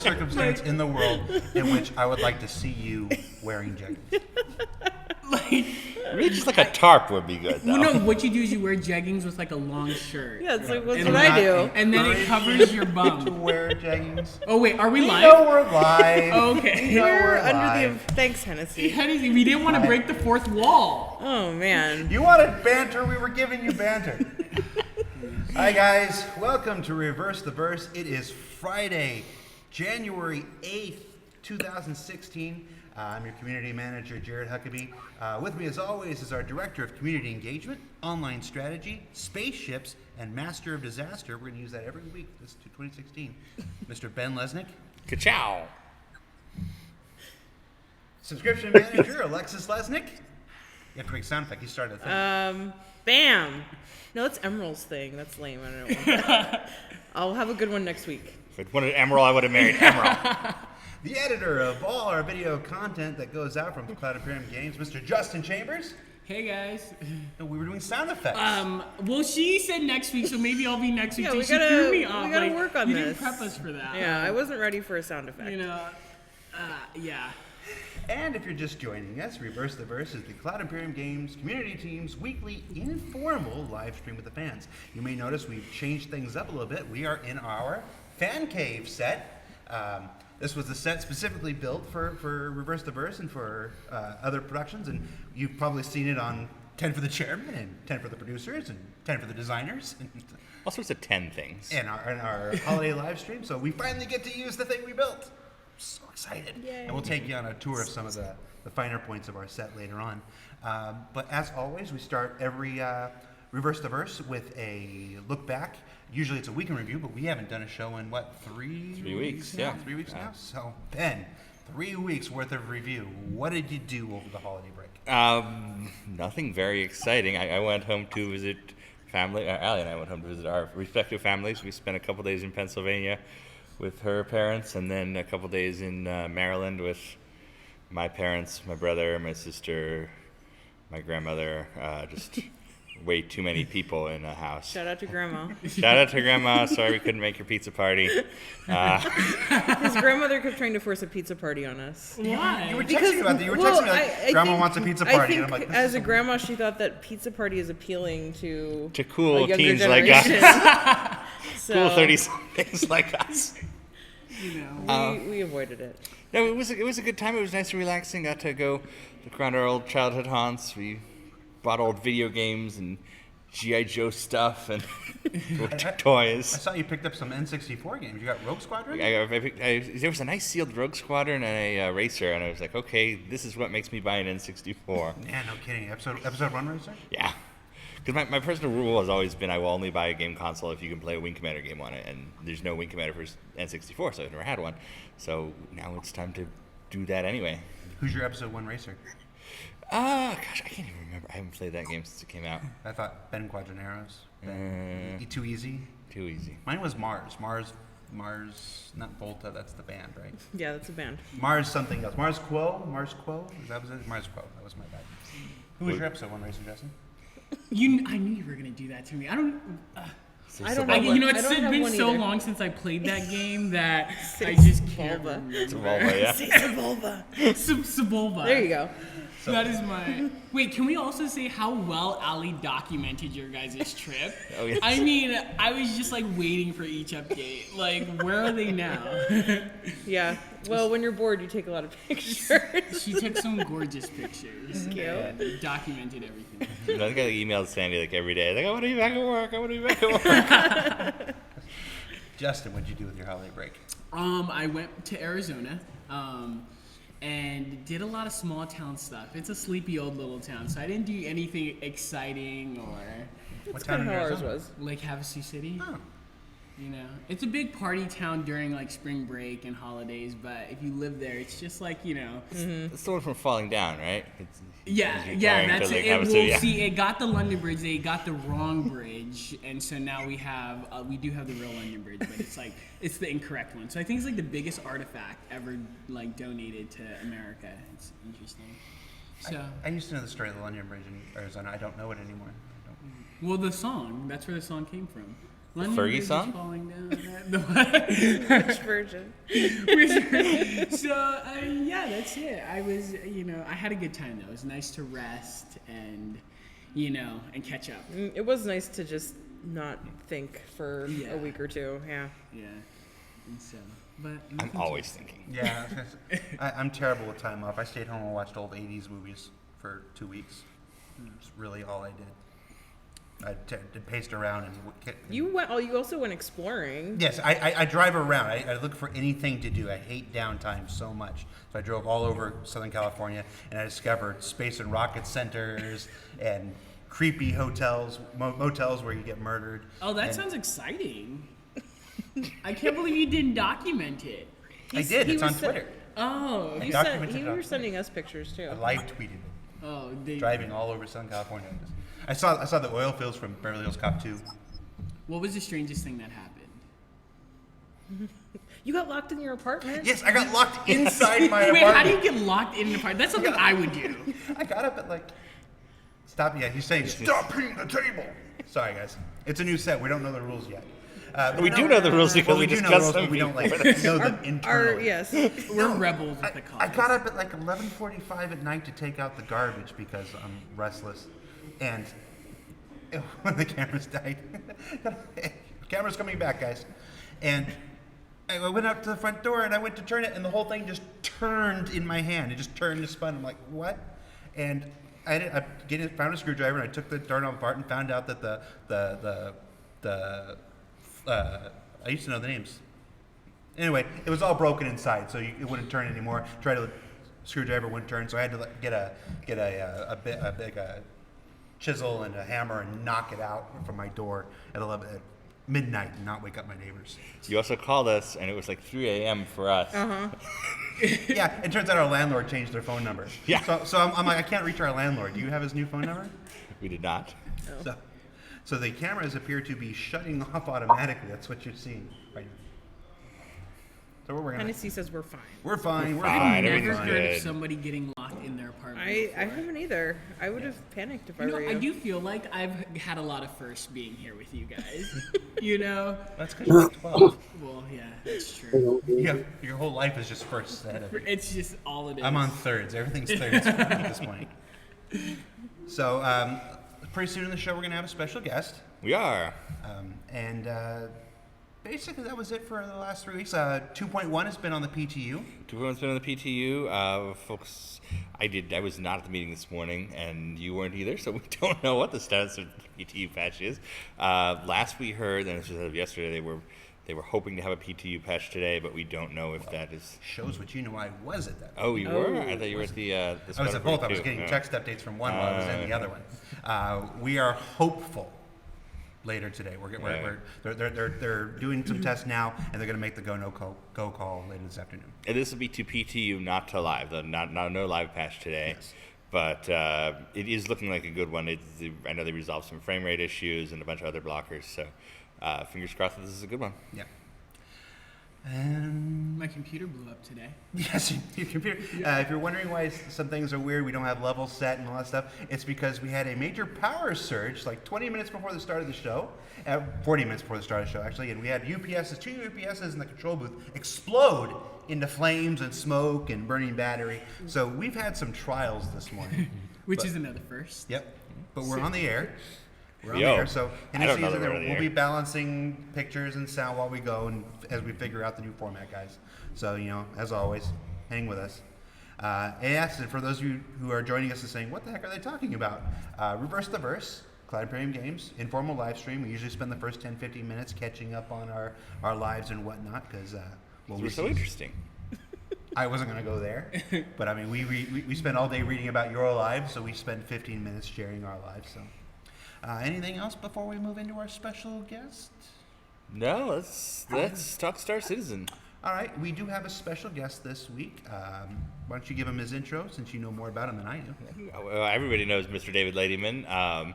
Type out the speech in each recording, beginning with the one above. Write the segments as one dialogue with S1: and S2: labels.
S1: circumstance in the world in which I would like to see you wearing jeggings.
S2: Really, just like a tarp would be good, though.
S3: Well, no, what you do is you wear jeggings with like a long shirt.
S4: Yeah, it's like that's
S3: And
S4: what I do.
S3: And then it covers your
S1: To
S3: bum.
S1: wear jeggings.
S3: Oh wait, are we live?
S1: No, we're live.
S3: Okay.
S1: No,
S4: We're
S1: we're
S4: under
S1: live.
S4: the thanks, Hennessy.
S3: Hennessy, we didn't want to break the fourth wall.
S4: Oh man.
S1: You wanted banter, we were giving you banter. Hi guys, welcome to Reverse the Verse. It is Friday, January 8th, 2016. I'm your community manager, Jared Huckabee. With me as always is our Director of Community Engagement, Online Strategy, Spaceships, and Master of Disaster. We're going to use that every week this to 2016. Mr. Ben Lesnick.
S2: Ka-chow.
S1: Subscription Manager, Alexis Lesnick. You have to make sound effect. You started the thing.
S4: Bam. No, it's Emerald's thing. That's lame. I don't want that. I'll have a good one next week.
S2: If I'd wanted Emerald, I would have married Emerald.
S1: The editor of all our video content that goes out from Cloud Imperium Games, Mr. Justin Chambers.
S3: Hey guys.
S1: No, we were doing sound effects.
S3: Well, she said next week, so maybe I'll be next week
S4: Yeah,
S3: too.
S4: we
S3: She
S4: gotta-
S3: threw me off.
S4: we gotta work on
S3: you
S4: this.
S3: didn't prep us for that.
S4: Yeah, I wasn't ready for a sound effect.
S3: You know, yeah.
S1: And if you're just joining us, Reverse the Verse is the Cloud Imperium Games community team's weekly informal live stream with the fans. You may notice we've changed things up a little bit. We are in our fan cave set. This was a set specifically built for Reverse the Verse and for other productions, and you've probably seen it on 10 for the chairman and 10 for the producers and 10 for the designers.
S2: All sorts of 10 things.
S1: In our holiday live stream. So we finally get to use the thing we built. So excited.
S4: Yay.
S1: And we'll take you on a tour of some of the finer points of our set later on. But as always, we start every Reverse the Verse with a look back. Usually it's a week in review, but we haven't done a show in, what, 3
S2: weeks?
S1: now?
S2: Yeah.
S1: 3 weeks now? So, Ben, 3 weeks worth of review. What did you do over the holiday break?
S2: Nothing very exciting. I went home to visit family. Allie and I went home to visit our respective families. We spent a couple days in Pennsylvania with her parents, and then a couple days in Maryland with my parents, my brother, my sister, my grandmother. Just way too many people in a house.
S4: Shout out to Grandma.
S2: Shout out to Grandma. Sorry we couldn't make your pizza party.
S4: His grandmother kept trying to force a pizza party on us.
S3: Why?
S1: You were texting about that. You were texting me like, Grandma wants a pizza party.
S4: I think
S1: and I'm like, this
S4: as
S1: is
S4: a grandma, she thought that pizza party is appealing to
S2: cool
S4: a younger
S2: teens like
S4: generation.
S2: us.
S4: So
S2: Cool 30-somethings like us.
S3: You know.
S4: we avoided it.
S2: No, it was a good time. It was nice and relaxing. Got to go look around our old childhood haunts. We bought old video games and G.I. Joe stuff and toys.
S1: I saw you picked up some N64 games. You got Rogue Squadron?
S2: There was a nice sealed Rogue Squadron and a racer, and I was like, okay, this is what makes me buy an N64.
S1: Yeah, no kidding. Episode 1 racer?
S2: Yeah. Because my personal rule has always been I will only buy a game console if you can play a Wing Commander game on it, and there's no Wing Commander for N64, so I've never had one. So now it's time to do that anyway.
S1: Who's your episode 1 racer?
S2: Gosh, I can't even remember. I haven't played that game since it came out.
S1: I thought Ben Quadraneros. Too easy.
S2: Too easy.
S1: Mine was Mars. Mars, not Volta, that's the band, right?
S4: Yeah, that's a band.
S1: Mars something else. Mars Quo? That was it? Mars Quo. That was my bad. Who was your episode 1 racer, Justin?
S3: I knew you were gonna do that to me. I don't
S4: have
S3: you know,
S4: one.
S3: it's
S4: I don't have
S3: been
S4: one
S3: so
S4: either.
S3: long since I played that game that I just can't
S4: Volva.
S3: remember.
S2: It's a Volvo, yeah.
S4: Sebulba.
S3: Sebulba.
S4: There you go.
S3: That is my. Wait, can we also say how well Ali documented your guys' trip?
S2: Oh, yes.
S3: I mean, I was just like waiting for each update. Like, where are they now?
S4: Yeah. Well, when you're bored, you take a lot of pictures.
S3: She took some gorgeous pictures.
S4: Cute.
S3: And documented everything.
S2: I think I emailed Sandy like every day. Like, I want to be back at work. I want to be back at work.
S1: Justin, what'd you do with your holiday break?
S3: I went to Arizona. And did a lot of small town stuff. It's a sleepy old little town, so I didn't do anything exciting or
S1: What
S4: That's kind
S1: town
S4: of
S1: in
S4: how ours
S1: Arizona?
S4: was.
S3: like Havasu City.
S1: Oh.
S3: You know, it's a big party town during like spring break and holidays, but if you live there, it's just like, you know.
S2: It's the one from Falling Down, right?
S3: Yeah,
S2: It's
S3: yeah,
S2: referring to,
S3: that's
S2: like,
S3: it.
S2: Havasu,
S3: Well,
S2: yeah.
S3: see, it got the London Bridge. They got the wrong bridge, and so now we have we do have the real London Bridge, but it's like it's the incorrect one. So I think it's like the biggest artifact ever like donated to America. It's interesting. So
S1: I used to know the story of the London Bridge in Arizona. I don't know it anymore.
S3: well, the song, that's where the song came from. London
S2: Fergie
S3: Bridge is
S2: song?
S3: falling down.
S4: Which version?
S3: So yeah, that's it. I was, I had a good time though. It was nice to rest and, and catch up.
S4: It was nice to just not think for
S3: Yeah.
S4: a week or two. Yeah.
S3: Yeah. And so, but
S2: I'm always thinking.
S1: Yeah, I'm terrible with time off. I stayed home and watched old 80s movies for 2 weeks. That's really all I did. I paced around and
S4: You also went exploring.
S1: Yes, I drive around. I look for anything to do. I hate downtime so much. So I drove all over Southern California, and I discovered space and rocket centers and creepy hotels, motels where you get murdered.
S3: Oh, that sounds exciting. I can't believe you didn't document it.
S1: I did.
S4: he
S1: It's on
S4: was
S1: Twitter.
S3: Oh.
S1: I
S4: You
S1: documented it
S4: were
S1: on
S4: sending us pictures too.
S1: I live tweeted it.
S3: Oh,
S1: Driving all over Southern California. I saw the oil fields from Beverly Hills Cop 2.
S3: What was the strangest thing that happened?
S4: You got locked in your apartment?
S1: Yes, I got locked inside my
S3: Wait,
S1: apartment.
S3: how do you get locked in an apartment? That's something I would do.
S1: I got up at stop. Yeah, he's saying stop hitting the table. Sorry, guys. It's a new set. We don't know the rules yet.
S2: We do know the rules because we
S1: do know the
S2: discussed
S1: rules,
S2: them
S1: but we don't
S2: before.
S1: know them internally.
S4: Yes.
S3: We're rebels at the
S1: I
S3: cause.
S1: got up at 11:45 at night to take out the garbage because I'm restless, and when the cameras died, camera's coming back, guys, and I went up to the front door and I went to turn it, and the whole thing just turned in my hand. It just turned and spun. I'm like, what? And I found a screwdriver and I took the doorknob apart and found out that I used to know the names. Anyway, it was all broken inside, so it wouldn't turn anymore. Tried to screwdriver wouldn't turn, so I had to get a big chisel and a hammer and knock it out from my door at midnight and not wake up my neighbors.
S2: You also called us, and it was 3 a.m. for us.
S1: Yeah, it turns out our landlord changed their phone number.
S2: Yeah.
S1: So I'm like, I can't reach our landlord. Do you have his new phone number?
S2: We did not.
S1: So the cameras appear to be shutting off automatically. That's what you're seeing right now. So we're gonna.
S4: Hennessy says we're fine.
S1: We're fine. We're
S2: fine,
S3: I've
S1: fine.
S3: never
S2: everything's
S3: heard
S2: good.
S3: of somebody getting locked in their apartment.
S4: I
S3: before.
S4: haven't either. I would have panicked if I were you.
S3: I do feel like I've had a lot of firsts being here with you guys.
S1: That's because you're 12.
S3: Well, yeah, that's true.
S1: Your whole life is just first ahead of you.
S3: It's just all it is.
S1: I'm on thirds. Everything's thirds for me at this point. So pretty soon in the show, we're gonna have a special guest,
S2: We are.
S1: and basically that was it for the last 3 weeks. 2.1 has been on the PTU.
S2: Everyone's been on the PTU. Folks, I was not at the meeting this morning, and you weren't either, so we don't know what the status of the PTU patch is. Last we heard, and this was as of yesterday, they were hoping to have a PTU patch today, but we don't know if that is.
S1: Shows what you know. I was at that.
S2: Oh, you were? I thought you were at the.
S1: I was at both. I was getting text updates from one while I was in the other one. We are hopeful later today. They're doing some tests now, and they're going to make the go call later this afternoon.
S2: And this will be to PTU, not to live. No live patch today.
S1: Yes.
S2: But it is looking like a good one. I know they resolved some frame rate issues and a bunch of other blockers. So fingers crossed that this is a good one.
S1: Yeah. And
S3: My computer blew up today.
S1: yes, your computer. If you're wondering why some things are weird, we don't have levels set and all that stuff, it's because we had a major power surge 20 minutes before the start of the show, 40 minutes before the start of the show actually, and we had two UPSs in the control booth explode into flames and smoke and burning battery. So we've had some trials this morning.
S3: Which is another first.
S1: Yep, but we're on the air. We're on
S2: Yo,
S1: the air, so in
S2: I
S1: the
S2: don't know
S1: season
S2: that we're on the
S1: we'll
S2: air.
S1: be balancing pictures and sound while we go, and as we figure out the new format, guys. So as always, hang with us. And for those of you who are joining us and saying, "What the heck are they talking about?" Reverse the Verse, Cloud Imperium Games, informal live stream. We usually spend the first 10-15 minutes catching up on our lives and whatnot because
S2: We're so interesting.
S1: I wasn't going to go there, but I mean, we spend all day reading about your lives, so we spend 15 minutes sharing our lives. So, anything else before we move into our special guest?
S2: No, let's talk Star Citizen.
S1: All right, we do have a special guest this week. Why don't you give him his intro, since you know more about him than I do?
S2: Well, everybody knows Mr. David Ladyman,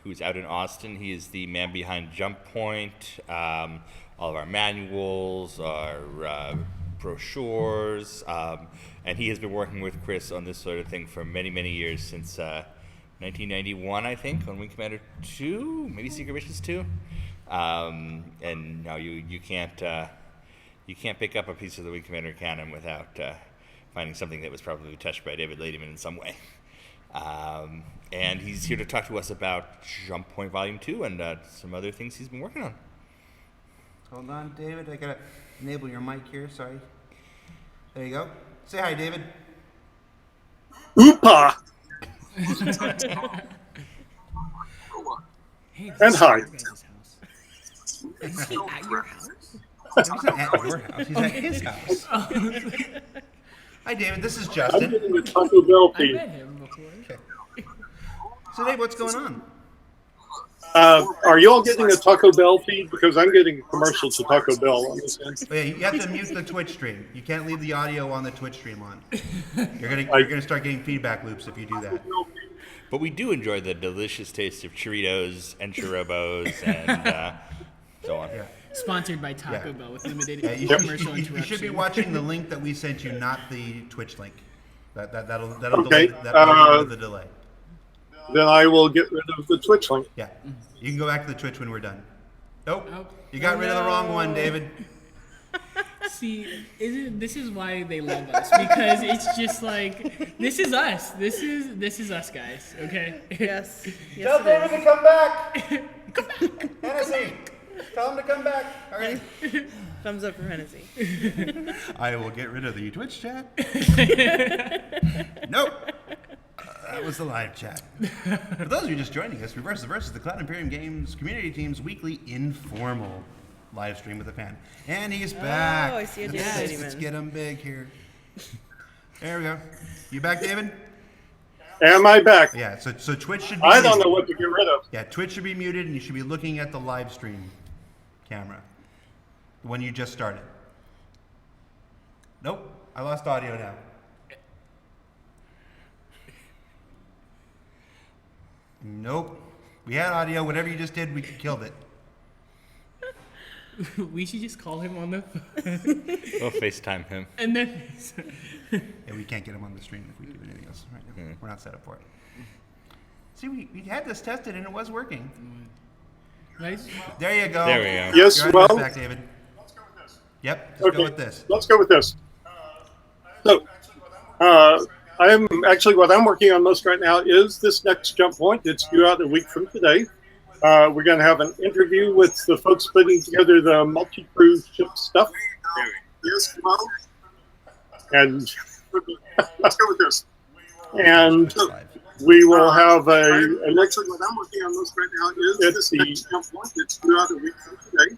S2: who's out in Austin. He is the man behind Jump Point, all of our manuals, our brochures, and he has been working with Chris on this sort of thing for many, many years, since 1991, I think, on Wing Commander 2, maybe Secret Missions 2. And no, you can't pick up a piece of the Wii Commander canon without finding something that was probably touched by David Ladyman in some way. And he's here to talk to us about Jump Point Volume 2 and some other things he's been working on.
S1: Hold on, David. I gotta enable your mic here. Sorry. There you go. Say hi, David.
S5: Oopa!
S3: Hey,
S5: And hi.
S3: Is he at your house?
S1: He's not at your house. He's at his house. Hi, David. This is
S5: I'm
S1: Justin.
S5: getting the Taco Bell
S3: I
S5: feed.
S3: met him before.
S1: Okay. So, Dave, what's going on?
S5: Are you all getting a Taco Bell feed? Because I'm getting a commercial to Taco Bell on this end.
S1: Oh, yeah, you have to mute the Twitch stream. You can't leave the audio on the Twitch stream on. You're gonna start getting feedback loops if you do that.
S2: But we do enjoy the delicious taste of Churritos and Churrobos and so on.
S1: Yeah.
S3: Sponsored by Taco
S1: Yeah.
S3: Bell with limited
S1: Yeah, you,
S3: commercial
S1: you
S3: interruption.
S1: should be watching the link that we sent you, not the Twitch link. That'll
S5: Okay,
S1: delay, that'll get rid of the delay.
S5: Then I will get rid of the Twitch link.
S1: Yeah, you can go back to the Twitch when we're done. Nope,
S3: Oh,
S1: you got rid of the wrong one, David.
S3: See, this is why they love us, because it's just like this is us. This is us guys. Okay.
S4: Yes.
S1: Tell
S4: Yes,
S1: David
S4: it
S1: to come back. Come back, Hennessy. Tell him to come back. All right.
S4: is. Thumbs up for Hennessy.
S1: I will get rid of the Twitch chat. Nope. That was the live chat. For those of you just joining us, Reverse the Verse is the Cloud Imperium Games community team's weekly informal live stream with a fan. And he's back.
S4: I see a David
S1: Let's
S4: Ladyman.
S1: get him big here. There we go. You back, David?
S5: Am I back?
S1: Yeah, so Twitch should be
S5: I don't
S1: muted.
S5: know what to get rid of.
S1: Yeah, Twitch should be muted and you should be looking at the live stream camera. The one you just started. Nope, I lost audio now. Nope. We had audio. Whatever you just did, we killed it.
S3: We should just call him on the phone,
S2: We'll FaceTime him.
S3: and then
S1: Yeah, we can't get him on the stream if we do anything else right now. We're not set up for it. See, we had this tested and it was working.
S3: right?
S1: There you go.
S2: There we go.
S5: Yes,
S1: You're on
S5: well,
S1: this back, David. Yep, let's go with this.
S5: Let's go with this. So, what I'm working on most right now is this next jump point. It's due out a week from today. We're going to have an interview with the folks putting together the multi-crew ship stuff. Yes, well, and let's go with this. And we will have a next. What I'm working on most right now is this next jump point. It's due out a week from today.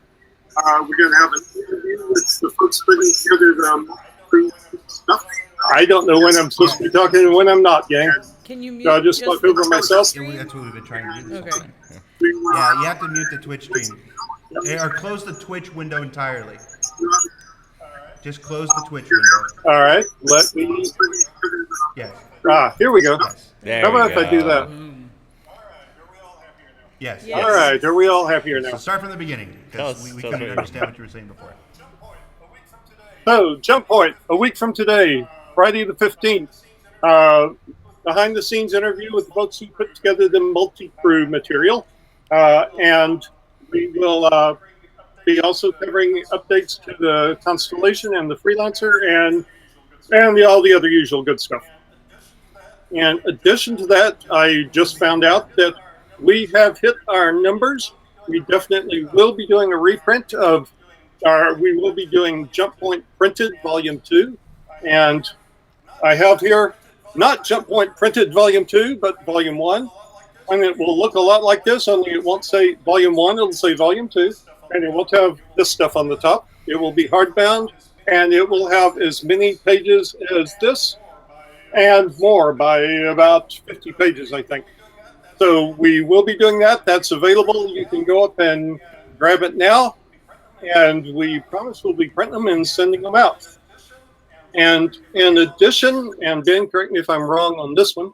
S5: We're going to have an interview with the folks putting together the multi-crew stuff. I don't know when I'm supposed to be talking and when I'm not, gang.
S4: Can you mute?
S5: So I just talk over myself.
S1: Yeah, that's what we've been trying to do this
S4: Okay.
S1: whole time. Yeah, you have to mute the Twitch stream. Or close the Twitch window entirely. Just close the Twitch window.
S5: All right, let me.
S1: Yes.
S5: Here we go.
S1: Yes.
S2: There
S5: How about
S2: we
S5: if I do
S2: go.
S5: that?
S1: Yes.
S4: Yes.
S5: All right, are we all happier
S1: So
S5: now?
S1: start from the beginning,
S2: Tell
S1: because
S2: us-
S1: we
S2: tell us
S1: couldn't
S2: what you-
S1: understand what you were saying before.
S5: So, jump point, a week from today, Friday the 15th. Behind the scenes interview with the folks who put together the multi-crew material. And we will be also covering updates to the Constellation and the Freelancer and all the other usual good stuff. In addition to that, I just found out that we have hit our numbers. We definitely will be doing a reprint of we will be doing Jump Point Printed Volume 2. And I have here not Jump Point Printed Volume 2, but Volume 1. And it will look a lot like this, only it won't say Volume 1, it'll say Volume 2. And it won't have this stuff on the top. It will be hardbound, and it will have as many pages as this, and more by about 50 pages, I think. So we will be doing that. That's available. You can go up and grab it now. And we promise we'll be printing them and sending them out. And in addition, and Ben, correct me if I'm wrong on this one,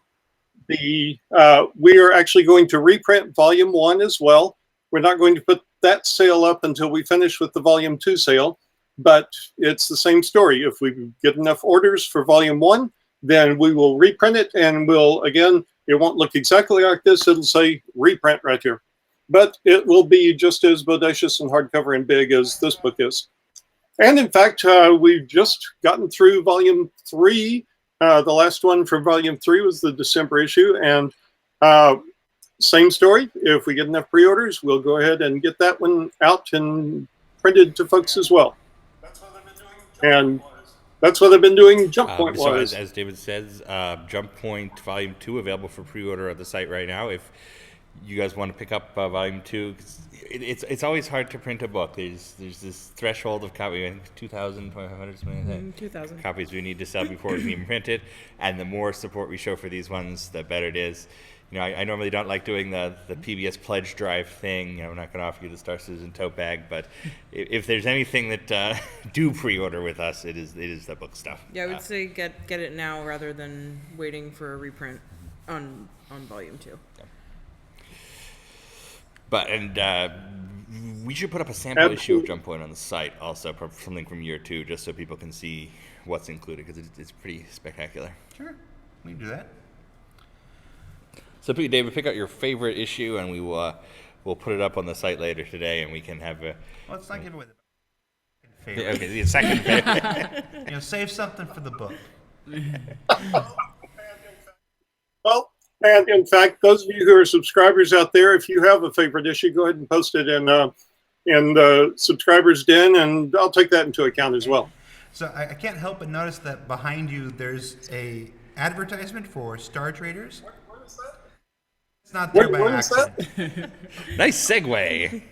S5: we are actually going to reprint Volume 1 as well. We're not going to put that sale up until we finish with the Volume 2 sale, but it's the same story. If we get enough orders for Volume 1, then we will reprint it, and it won't look exactly like this. It'll say reprint right here. but it will be just as bodacious and hardcover and big as this book is. And in fact, we've just gotten through volume 3. The last one from volume 3 was the December issue, and same story. If we get enough pre-orders, we'll go ahead and get that one out and printed to folks as well. And that's what I've been doing Jump Point
S2: So
S5: wise.
S2: as David says, Jump Point Volume 2 available for pre-order at the site right now. If you guys want to pick up Volume 2, 'cause it's always hard to print a book. There's this threshold of copy, I think 2,000, 2,500, something like that.
S4: 2,000.
S2: Copies we need to sell before we can even print it. And the more support we show for these ones, the better it is. You know, I normally don't like doing the PBS pledge drive thing. You know, I'm not going to offer you the Star Citizen tote bag, but if there's anything that do pre-order with us, it is the book stuff.
S4: Yeah, I would say get it now rather than waiting for a reprint on volume 2.
S2: But we should put up a sample issue of Jump Point on the site, also something from year 2, just so people can see what's included, because it's pretty spectacular.
S1: Sure, we can do that.
S2: So, David, pick out your favorite issue, and we'll put it up on the site later today, and we can have a.
S1: Well, let's not give away the favorite.
S2: Okay, the second favorite.
S1: You know, save something for the book.
S5: Well, and in fact, those of you who are subscribers out there, if you have a favorite issue, go ahead and post it in the subscribers den, and I'll take that into account as well.
S1: So I can't help but notice that behind you there's a advertisement for Star Traders.
S5: What is that?
S1: It's not there by
S5: What is that?
S1: accident.
S2: Nice segue.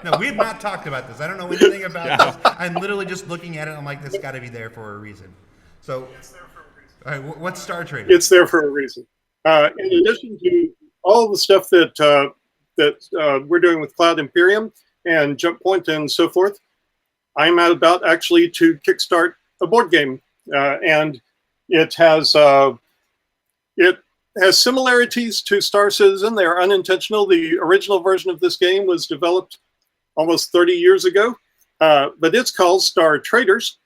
S1: No, we have not talked about this. I don't know anything about this. I'm literally just looking at it. I'm like, this got to be there for a reason. So, all right, what's Star Traders?
S5: It's there for a reason. In addition to all the stuff that we're doing with Cloud Imperium and Jump Point and so forth, I'm about actually to kickstart a board game, and it has similarities to Star Citizen. They are unintentional. The original version of this game was developed almost 30 years ago, but it's called Star Traders.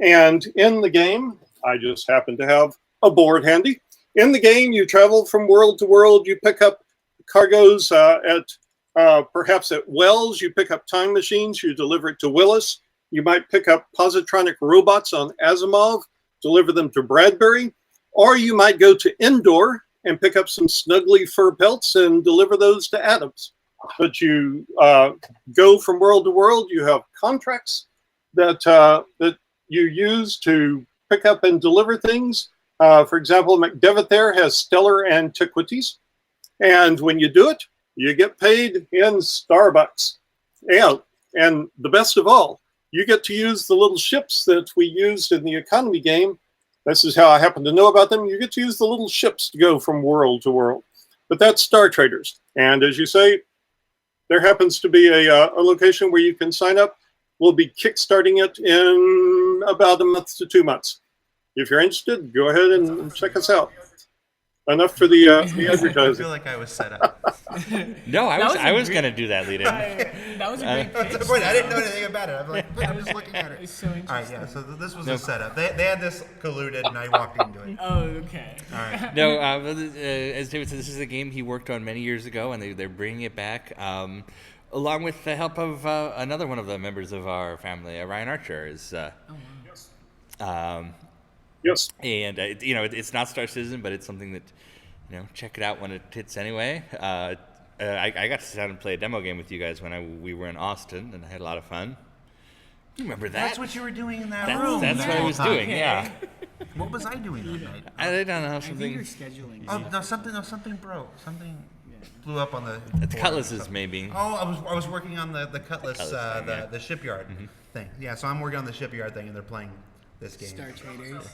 S5: And in the game, I just happen to have a board handy. In the game, you travel from world to world. You pick up cargoes perhaps at Wells. You pick up time machines. You deliver it to Willis. You might pick up positronic robots on Asimov, deliver them to Bradbury. Or you might go to Endor and pick up some snuggly fur pelts and deliver those to Adams. But you go from world to world. You have contracts that you use to pick up and deliver things. For example, McDevitt there has stellar antiquities. And when you do it, you get paid in Starbucks. And the best of all, you get to use the little ships that we used in the economy game. This is how I happen to know about them. You get to use the little ships to go from world to world. But that's Star Traders. And as you say, there happens to be a location where you can sign up. We'll be kickstarting it in about a month to 2 months. If you're interested, go ahead and check us out. Enough for the
S1: I
S5: advertising.
S1: feel like I was set up.
S2: No, I was
S3: great-
S2: going to do that lead in.
S3: That was a great
S1: That's the
S3: pitch.
S1: point. I didn't know anything about it. I'm like, I'm just looking at it.
S3: It's so
S1: All right,
S3: interesting.
S1: yeah. So this was a setup. They had this colluded, and I walked into it.
S3: Oh, okay.
S1: All right.
S2: No, as David said, this is a game he worked on many years ago, and they're bringing it back, along with the help of another one of the members of our family, Ryan Archer.
S5: Yes.
S2: And it's not Star Citizen, but it's something that, check it out when it hits anyway. I got to sit down and play a demo game with you guys when we were in Austin, and I had a lot of fun. You remember that?
S1: That's what you were doing in that room.
S2: That's what I was doing. Yeah.
S1: What was I doing that night?
S2: I don't know
S3: I think you're
S2: something.
S3: scheduling.
S1: Oh no, something broke. Something blew up on the.
S2: It's
S1: board.
S2: cutlasses, maybe.
S1: Oh, I was working on the Cutlass,
S2: Cutlass thing, yeah.
S1: the shipyard thing. Yeah, so I'm working on the shipyard thing, and they're playing this game.
S3: Star Traders.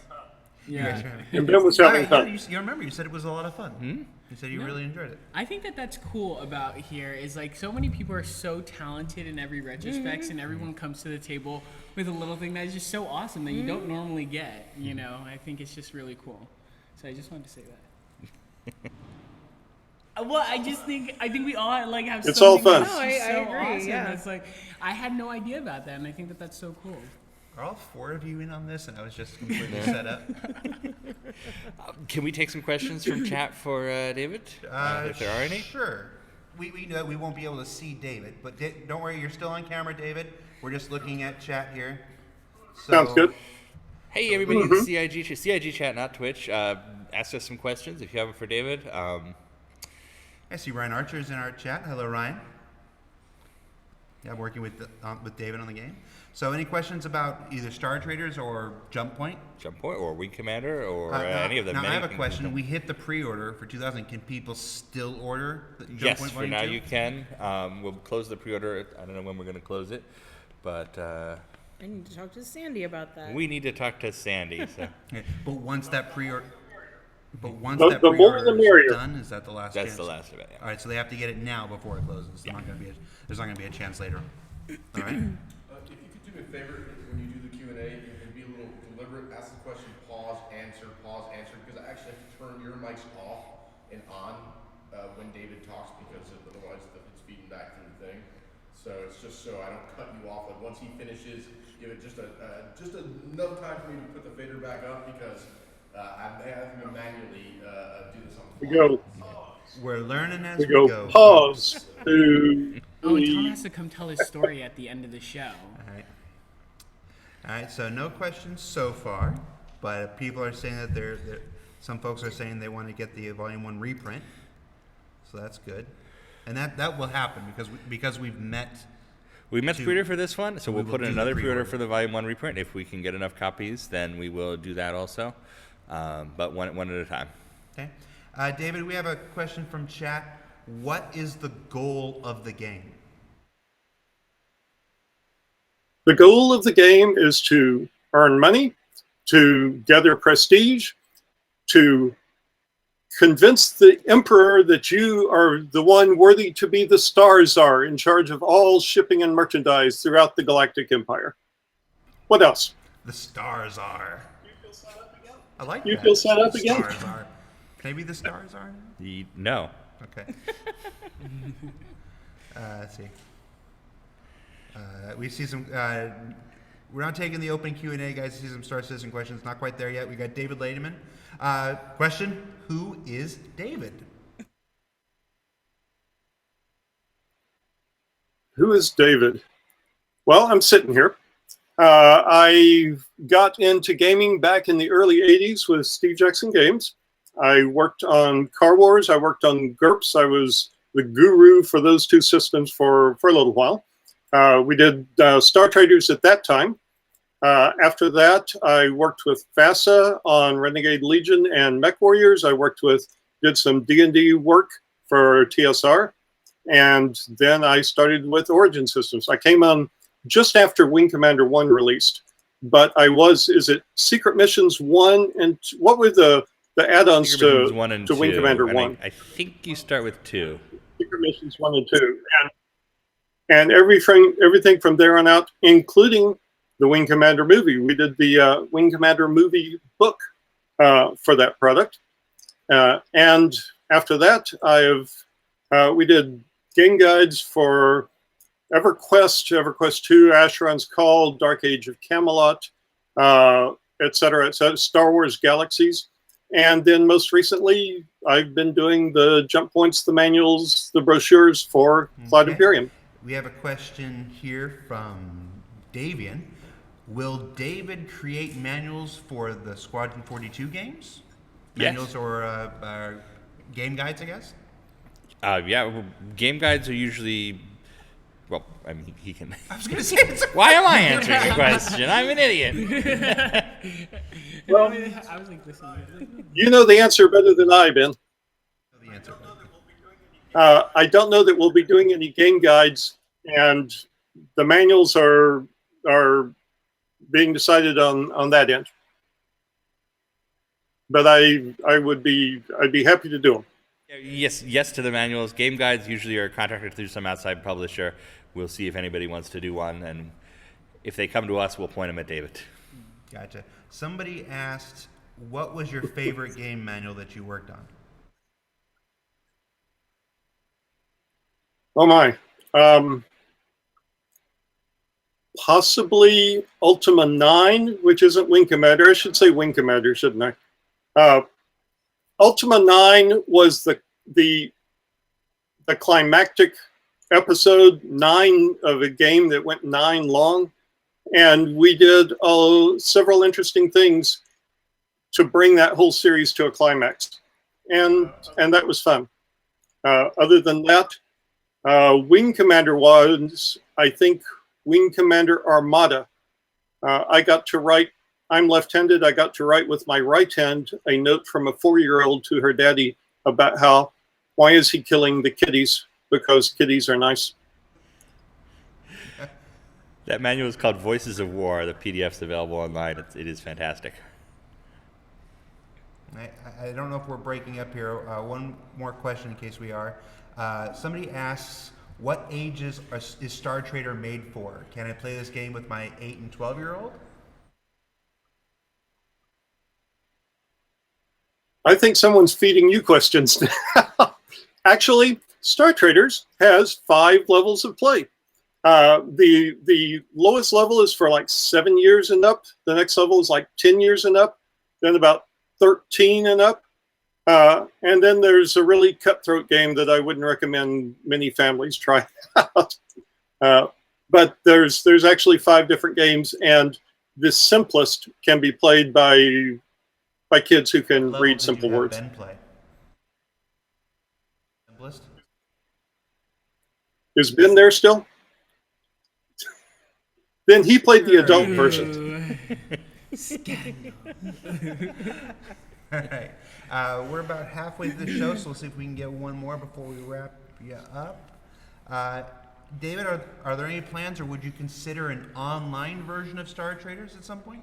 S1: You guys
S3: Yeah.
S1: remember?
S5: And Ben was having
S1: Yeah,
S5: fun.
S1: you remember? You said it was a lot of fun. You said you really enjoyed it.
S3: I think that's cool about here is like so many people are so talented in every retrospect, and everyone comes to the table with a little thing that is just so awesome that you don't normally get. I think it's just really cool. So I just wanted to say that. Well, I think we all like have.
S5: It's all
S3: something
S5: fun.
S3: that's
S4: No, I
S3: just so
S4: agree,
S3: awesome.
S4: yeah.
S3: It's like I had no idea about that, and I think that's so cool.
S1: Are all 4 of you in on this, and I was just completely set up?
S2: Can we take some questions from chat for David? If there are any?
S1: Sure. we know that we won't be able to see David, but don't worry, you're still on camera, David. We're just looking at chat here. So,
S5: Sounds good.
S2: Hey, everybody in the CIG chat, not Twitch. Ask us some questions if you have them for David.
S1: I see Ryan Archer is in our chat. Hello, Ryan. Yeah, I'm working with David on the game. So, any questions about either Star Traders or Jump Point?
S2: Jump Point or Wing Commander or any of them.
S1: Now, I have a question. We hit the pre-order for 2000. Can people still order the Jump
S2: Yes,
S1: Point
S2: for
S1: Volume
S2: now
S1: 2?
S2: you can. We'll close the pre-order. I don't know when we're going to close it, but
S4: I need to talk to Sandy about that.
S2: we need to talk to Sandy. So
S1: Okay, but once that pre-order,
S5: The more the merrier.
S1: is done, is that the last?
S2: that's
S1: chance?
S2: the last of it.
S1: All
S2: Yeah.
S1: right, so they have to get it now before it closes. There's not going to be a chance later. All right.
S6: If you could do me a favor, when you do the Q&A, and be a little deliberate, ask the question, pause, answer, because I actually have to turn your mics off and on when David talks, because otherwise it's feeding back through the thing. So it's just so I don't cut you off. Like once he finishes, give it just enough time for me to put the fader back up, because I have to manually do this on the
S5: We
S6: fly.
S5: go.
S1: We're learning as
S5: We
S1: we
S5: go.
S1: go.
S5: Pause. To
S3: Oh, and Tom has to come tell his story at the end of the show.
S1: All right. All right. So no questions so far, but people are saying that some folks are saying they want to get the Volume 1 reprint. So that's good, and that will happen because we've met.
S2: We met the pre-order for this one, so
S1: We
S2: we'll
S1: will
S2: put in
S1: do the
S2: another pre-order
S1: pre-order.
S2: for the Volume 1 reprint. If we can get enough copies, then we will do that also, but one at a time.
S1: Okay. David, we have a question from chat. What is the goal of the game?
S5: The goal of the game is to earn money, to gather prestige, to convince the Emperor that you are the one worthy to be the Star Czar in charge of all shipping and merchandise throughout the Galactic Empire. What else?
S1: The stars are. I like
S5: You
S1: that.
S5: feel set up again?
S1: Stars are. Maybe the stars are.
S2: No.
S1: Okay. Let's see. We see some. We're not taking the open Q&A, guys. We see some Star Citizen questions. Not quite there yet. We got David Lademan. Question: who is David?
S5: Who is David? Well, I'm sitting here. I got into gaming back in the early 80s with Steve Jackson Games. I worked on Car Wars. I worked on GURPS. I was the guru for those two systems for a little while. We did Star Traders at that time. After that, I worked with FASA on Renegade Legion and Mech Warriors. I did some D&D work for TSR. And then I started with Origin Systems. I came on just after Wing Commander 1 released. But is it Secret Missions 1 and what were the add-ons
S2: Secret Missions
S5: to
S2: 1 and
S5: Wing
S2: 2,
S5: Commander
S2: and
S5: 1?
S2: I think you start with 2.
S5: Secret Missions 1 and 2. And everything from there on out, including the Wing Commander movie. We did the Wing Commander movie book for that product. And after that, we did game guides for EverQuest, EverQuest 2, Asheron's Call, Dark Age of Camelot, et cetera, Star Wars Galaxies. And then most recently, I've been doing the jump points, the manuals, the brochures for Cloud Imperium.
S1: We have a question here from Davian. Will David create manuals for the Squadron 42 games?
S2: Yes.
S1: Manuals or game guides, I guess?
S2: Yeah, well, game guides are usually. Well, I mean, he can.
S1: I was going to say it's
S2: Why am I answering the question? I'm an idiot.
S5: Well,
S3: I was like, listen.
S5: you know the answer better than I, Ben.
S1: the answer.
S5: I don't know that we'll be doing any game guides, and the manuals are being decided on that end. But I'd be happy to do them.
S2: Yes to the manuals. Game guides usually are contracted through some outside publisher. We'll see if anybody wants to do one, and if they come to us, we'll point them at David.
S1: Gotcha. Somebody asked, what was your favorite game manual that you worked on?
S5: Oh my. Possibly Ultima 9, which isn't Wing Commander. I should say Wing Commander, shouldn't I? Ultima 9 was the a climactic episode 9 of a game that went 9 long. And we did several interesting things to bring that whole series to a climax. And that was fun. Other than that, Wing Commander was, I think, Wing Commander Armada. I got to write, I'm left-handed, I got to write with my right hand a note from a 4-year-old to her daddy about why is he killing the kitties? Because kitties are nice.
S2: That manual is called Voices of War. The PDF's available online. It is fantastic.
S1: I don't know if we're breaking up here. One more question in case we are. Somebody asks, what ages is Star Trader made for? Can I play this game with my 8 and 12-year-old?
S5: I think someone's feeding you questions now. Actually, Star Traders has 5 levels of play. The lowest level is for like 7 years and up. The next level is like 10 years and up. Then about 13 and up. And then there's a really cutthroat game that I wouldn't recommend many families try out. But there's actually 5 different games, and the simplest can be played by kids who can read simple words.
S1: Ben play? Simplest?
S5: Is Ben there still? Then he played the adult version.
S1: All right. We're about halfway through the show, so we'll see if we can get one more before we wrap you up. David, are there any plans, or would you consider an online version of Star Traders at some point?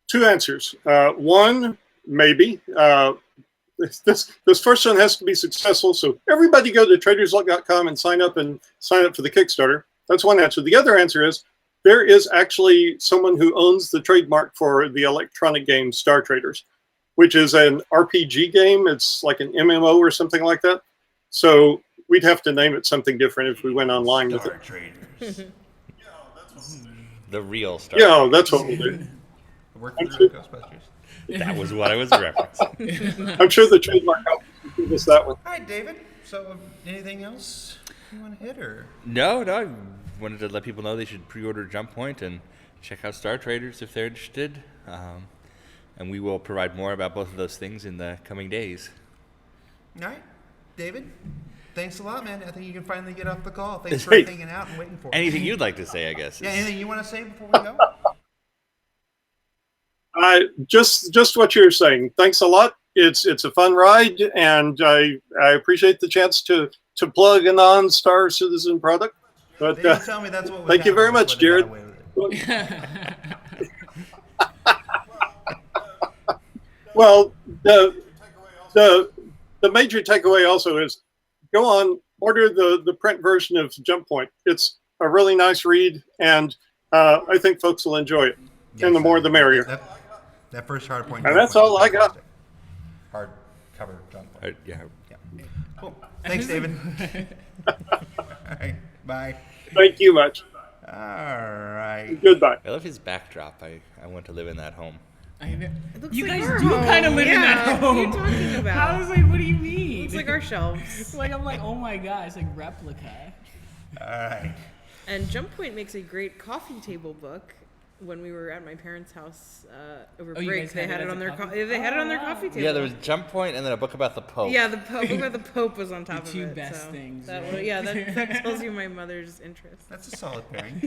S5: Two answers. One, maybe. This first one has to be successful, so everybody go to tradersluck.com and sign up for the Kickstarter. That's one answer. The other answer is there is actually someone who owns the trademark for the electronic game Star Traders, which is an RPG game. It's like an MMO or something like that. So we'd have to name it something different if we went online with it.
S1: Star Traders.
S2: The real Star.
S5: Yeah, that's what we'll do.
S1: Work for the Ghostbusters.
S2: That was what I was referencing.
S5: I'm sure the trademark office will give us that one.
S1: All right, David. So anything else you want to hit, or?
S2: No, I wanted to let people know they should pre-order Jump Point and check out Star Traders if they're interested. And we will provide more about both of those things in the coming days.
S1: All right, David. Thanks a lot, man. I think you can finally get off the call. Thanks for
S5: Hey.
S1: hanging out and waiting for us.
S2: Anything you'd like to say, I guess.
S1: Yeah, anything you want to say before we go?
S5: Just what you're saying. Thanks a lot. It's a fun ride, and I appreciate the chance to plug a non-Star Citizen product. But
S1: They didn't tell me that's what was
S5: thank you very
S1: happening,
S5: much,
S1: so they got
S5: Jared.
S1: away with it.
S5: Well, the major takeaway also is go on, order the print version of Jump Point. It's a really nice read, and I think folks will enjoy it. And the more the merrier.
S1: That first hard point.
S5: And that's all I got.
S1: Hard cover jump point.
S2: Yeah.
S1: Yeah. Cool. Thanks, David. All right. Bye.
S5: Thank you much.
S1: All right.
S5: Goodbye.
S2: I love his backdrop. I want to live in that home.
S3: You
S4: like
S3: guys
S4: our
S3: do
S4: home.
S3: kind of live in that
S4: Yeah,
S3: home.
S4: what are you talking about?
S3: I was like, what do you mean?
S4: It's like our shelves.
S3: Like, I'm like, oh my god, it's like replica.
S1: All right.
S4: And Jump Point makes a great coffee table book. When we were at my parents' house over
S3: Oh, you
S4: break,
S3: guys
S4: they
S3: had
S4: had
S3: it
S4: it
S3: as
S4: on
S3: a
S4: their
S3: coffee-
S4: they had it on their
S3: Oh,
S4: coffee
S3: wow.
S4: table.
S2: Yeah, there was Jump Point and then a book about the Pope.
S4: Yeah, the book where the Pope was on top
S3: The
S4: of
S3: two
S4: it.
S3: best
S4: so
S3: things,
S4: That,
S3: right?
S4: yeah, that tells you my mother's interest.
S1: That's a solid pairing.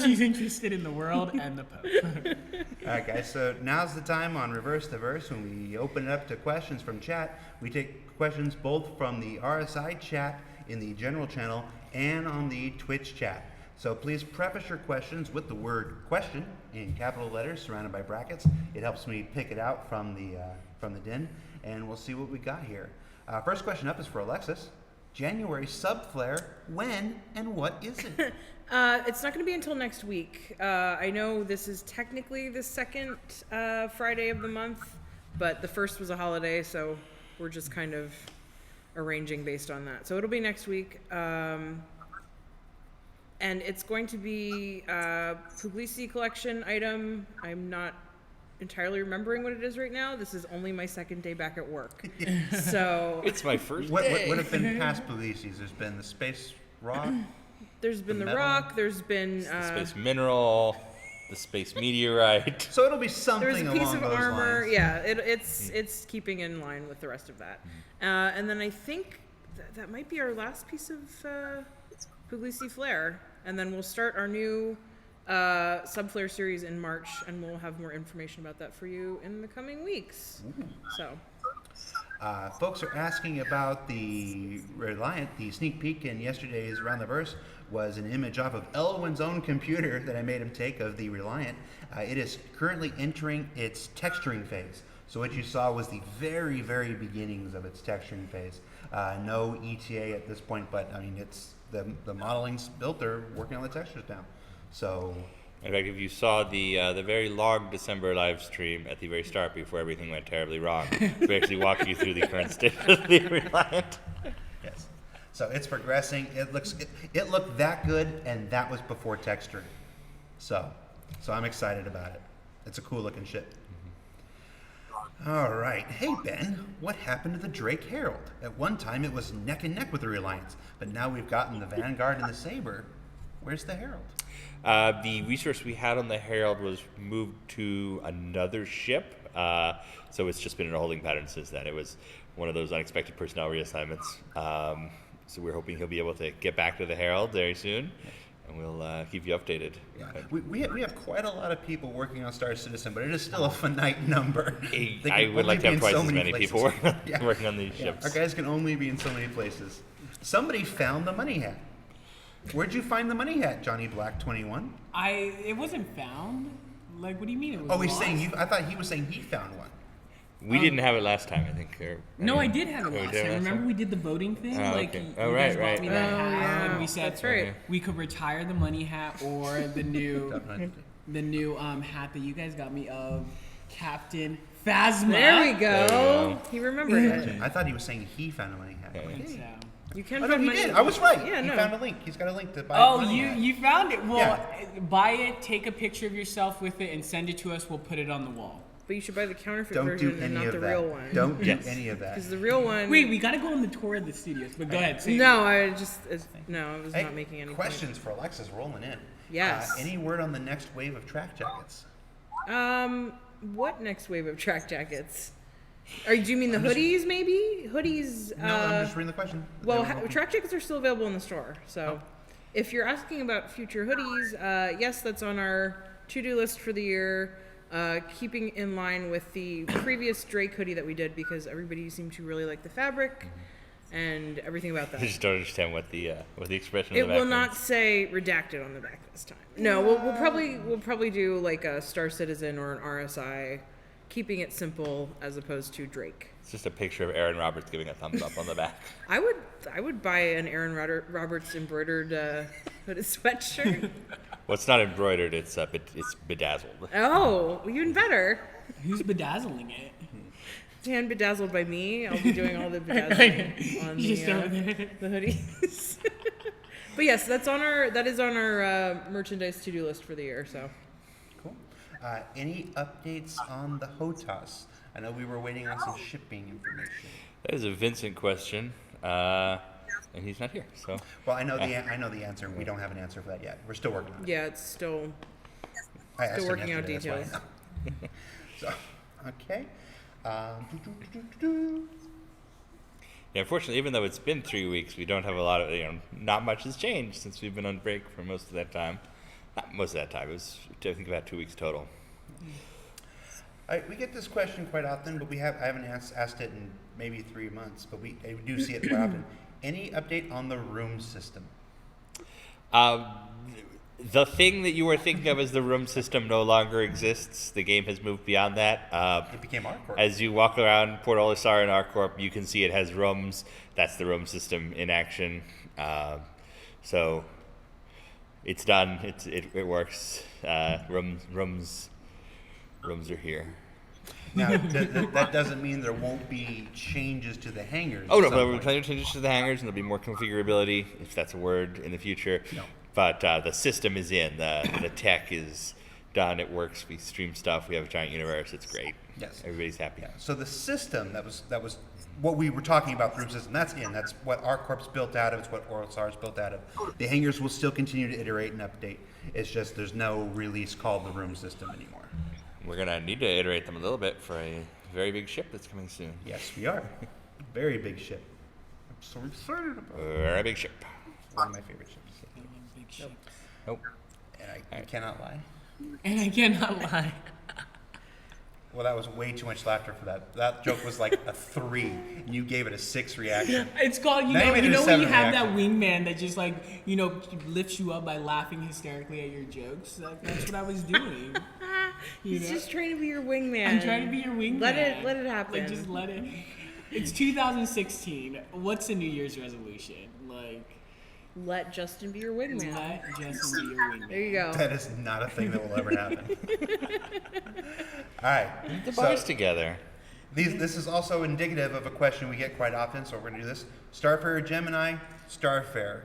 S3: She's interested in the world and the Pope.
S1: All right, guys. So now's the time on Reverse the Verse when we open it up to questions from chat. We take questions both from the RSI chat in the general channel and on the Twitch chat. So please preface your questions with the word "question" in capital letters surrounded by brackets. It helps me pick it out from the din, and we'll see what we got here. First question up is for Alexis. January subflare, when and what is it?
S4: It's not going to be until next week. I know this is technically the second Friday of the month, but the first was a holiday, so we're just kind of arranging based on that. So it'll be next week. And it's going to be a Puglisi collection item. I'm not entirely remembering what it is right now. This is only my second day back at work. So
S2: It's my first
S1: What
S2: day.
S1: have been past Pugliese? There's been the space rock.
S4: there's been the
S1: metal?
S4: rock, there's been
S2: The space mineral, the space meteorite.
S1: So it'll be something
S4: there's a piece
S1: along
S4: of
S1: those
S4: armor.
S1: lines.
S4: Yeah, it's keeping in line with the rest of that. And then I think that might be our last piece of Pugliese Flare. And then we'll start our new Subflare series in March, and we'll have more information about that for you in the coming weeks. So,
S1: Folks are asking about the Reliant. The sneak peek in yesterday's Around the Verse was an image off of Elwin's own computer that I made him take of the Reliant. It is currently entering its texturing phase. So what you saw was the very, very beginnings of its texturing phase. No ETA at this point, but I mean, it's the modeling's built. They're working on the textures now. So
S2: In fact, if you saw the very long December live stream at the very start before everything went terribly wrong, we actually walked you through the current state of the Reliant.
S1: yes, so it's progressing. It looked that good, and that was before texturing. So I'm excited about it. It's a cool looking ship. All right. Hey, Ben, what happened to the Drake Herald? At one time, it was neck and neck with the Reliance, but now we've gotten the Vanguard and the Saber. Where's the Herald?
S2: The resource we had on the Herald was moved to another ship, so it's just been in a holding pattern since then. It was one of those unexpected personnel reassignments. So we're hoping he'll be able to get back to the Herald very soon, and we'll keep you updated.
S1: Yeah. We have quite a lot of people working on Star Citizen, but it is still a finite number. They
S2: I
S1: can
S2: would like to
S1: only
S2: have
S1: be in
S2: twice
S1: so
S2: as many
S1: places.
S2: people working on,
S1: Yeah.
S2: working on these
S1: Yeah,
S2: ships.
S1: our guys can only be in so many places. Somebody found the money hat. Where'd you find the money hat, Johnny Black 21?
S3: It wasn't found. Like, what do you mean it was
S1: Oh, he's
S3: lost?
S1: saying you. I thought he was saying he found one.
S2: We didn't have it last time, I think.
S3: No, I did have it
S2: Oh, you
S3: last
S2: did
S3: time.
S2: last
S3: Remember
S2: time?
S3: we did the voting thing?
S2: Oh,
S3: Like,
S2: okay.
S3: you
S2: Oh,
S3: guys
S2: right,
S3: bought me
S2: right.
S3: that
S4: Oh,
S3: hat,
S4: yeah.
S3: and we said
S4: That's right.
S3: we could retire the money hat or the new hat that you guys got me of Captain Phasma.
S4: there we
S2: There we
S4: go.
S2: go.
S4: He remembered it.
S1: I thought he was saying he found a money hat.
S2: Okay.
S1: Like,
S3: And
S1: hey.
S3: so-
S4: You can
S1: Oh, no,
S4: find
S1: he
S4: money.
S1: did. I was right.
S4: Yeah,
S1: he
S4: no.
S1: found a link. He's got a link to buy.
S3: Oh,
S1: the money hat.
S3: you found it. Well,
S1: Yeah.
S3: buy it, take a picture of yourself with it, and send it to us. We'll put it on the wall.
S4: But you should buy the counterfeit
S1: Don't
S4: version
S1: do
S4: and
S1: any
S4: not
S1: of
S4: the
S1: that.
S4: real one.
S1: Don't do
S2: Yes.
S1: any of that.
S4: Because the real one.
S3: Wait, we gotta go on the tour of the studios. But go ahead. Say
S4: No, I was
S1: Hey,
S4: not making any
S1: questions for Alexis rolling in.
S4: Yes.
S1: Any word on the next wave of track jackets?
S4: What next wave of track jackets? Do you mean the hoodies? Maybe hoodies.
S1: No, I'm just reading the question.
S4: Well,
S1: They were hoping-
S4: track jackets are still available in the store. So, if you're asking about future hoodies, yes, that's on our to-do list for the year. Keeping in line with the previous Drake hoodie that we did because everybody seemed to really like the fabric and everything about
S2: I
S4: that.
S2: just don't understand what the expression
S4: It
S2: on the back
S4: will not
S2: means.
S4: say redacted on the back this time. No, we'll probably do like a Star Citizen or an RSI, keeping it simple as opposed to Drake.
S2: It's just a picture of Aaron Roberts giving a thumbs up on the back.
S4: I would buy an Aaron Roberts embroidered hooded sweatshirt.
S2: Well, it's not embroidered, it's bedazzled.
S4: Oh, even better.
S3: who's bedazzling it?
S4: Hand bedazzled by me. I'll be doing all the bedazzling on
S3: Just over there.
S4: the hoodies. But yes, that is on our merchandise to-do list for the year. So
S1: Cool. Any updates on the HOTAS? I know we were waiting on some shipping information.
S2: That is a Vincent question, and he's not here, so.
S1: Well, I know the answer. We don't have an answer for that yet. We're still working on it.
S4: yeah, it's still
S1: I asked him
S4: working out
S1: yesterday, that's why I know. So, okay.
S2: Yeah, unfortunately, even though it's been 3 weeks, we don't have a lot of, not much has changed since we've been on break for most of that time. Not most of that time, it was, I think, about 2 weeks total.
S1: We get this question quite often, but I haven't asked it in maybe 3 months, but I do see it quite often. Any update on the room system?
S2: The thing that you were thinking of as the room system no longer exists. The game has moved beyond that.
S1: It became Arcor.
S2: As you walk around Port Olisar and Arcorp, you can see it has rooms. That's the room system in action. So it's done. It works. Rooms are here.
S1: Now, that doesn't mean there won't be changes to the hangars.
S2: Oh no,
S1: at some
S2: but we're
S1: point.
S2: planning changes to the hangars, and there'll be more configurability, if that's a word, in the future.
S1: No.
S2: But the system is in. The tech is done. It works. We stream stuff. We have a giant universe. It's great.
S1: Yes.
S2: Everybody's happy.
S1: Yeah. So the system that was what we were talking about, the room system, that's what ArcCorp's built out of. It's what Oral Star's built out of. The hangars will still continue to iterate and update. It's just there's no release called the room system anymore.
S2: We're going to need to iterate them a little bit for a very big ship that's coming soon.
S1: Yes, we are. Very big ship. I'm so excited about it.
S2: Very big ship.
S1: One of my favorite ships.
S3: Big ship.
S2: Nope.
S1: And I cannot lie.
S3: And I cannot lie.
S1: Well, that was way too much laughter for that. That joke was like a 3, and you gave it a 6 reaction.
S3: It's called,
S1: Now you made it a
S3: when you
S1: 7
S3: have that
S1: reaction.
S3: wingman that just lifts you up by laughing hysterically at your jokes. That's what I was doing.
S4: He's just trying to be your wingman.
S3: I'm trying to be your wingman.
S4: Let it happen.
S3: Like, just let it. It's 2016. What's the New Year's resolution?
S4: Let Justin be your wingman.
S3: Let Justin be your wingman.
S4: There you go.
S1: That is not a thing that will ever happen. All right.
S2: The bars together.
S1: This is also indicative of a question we get quite often, so we're going to do this. Starfarer Gemini, Starfarer.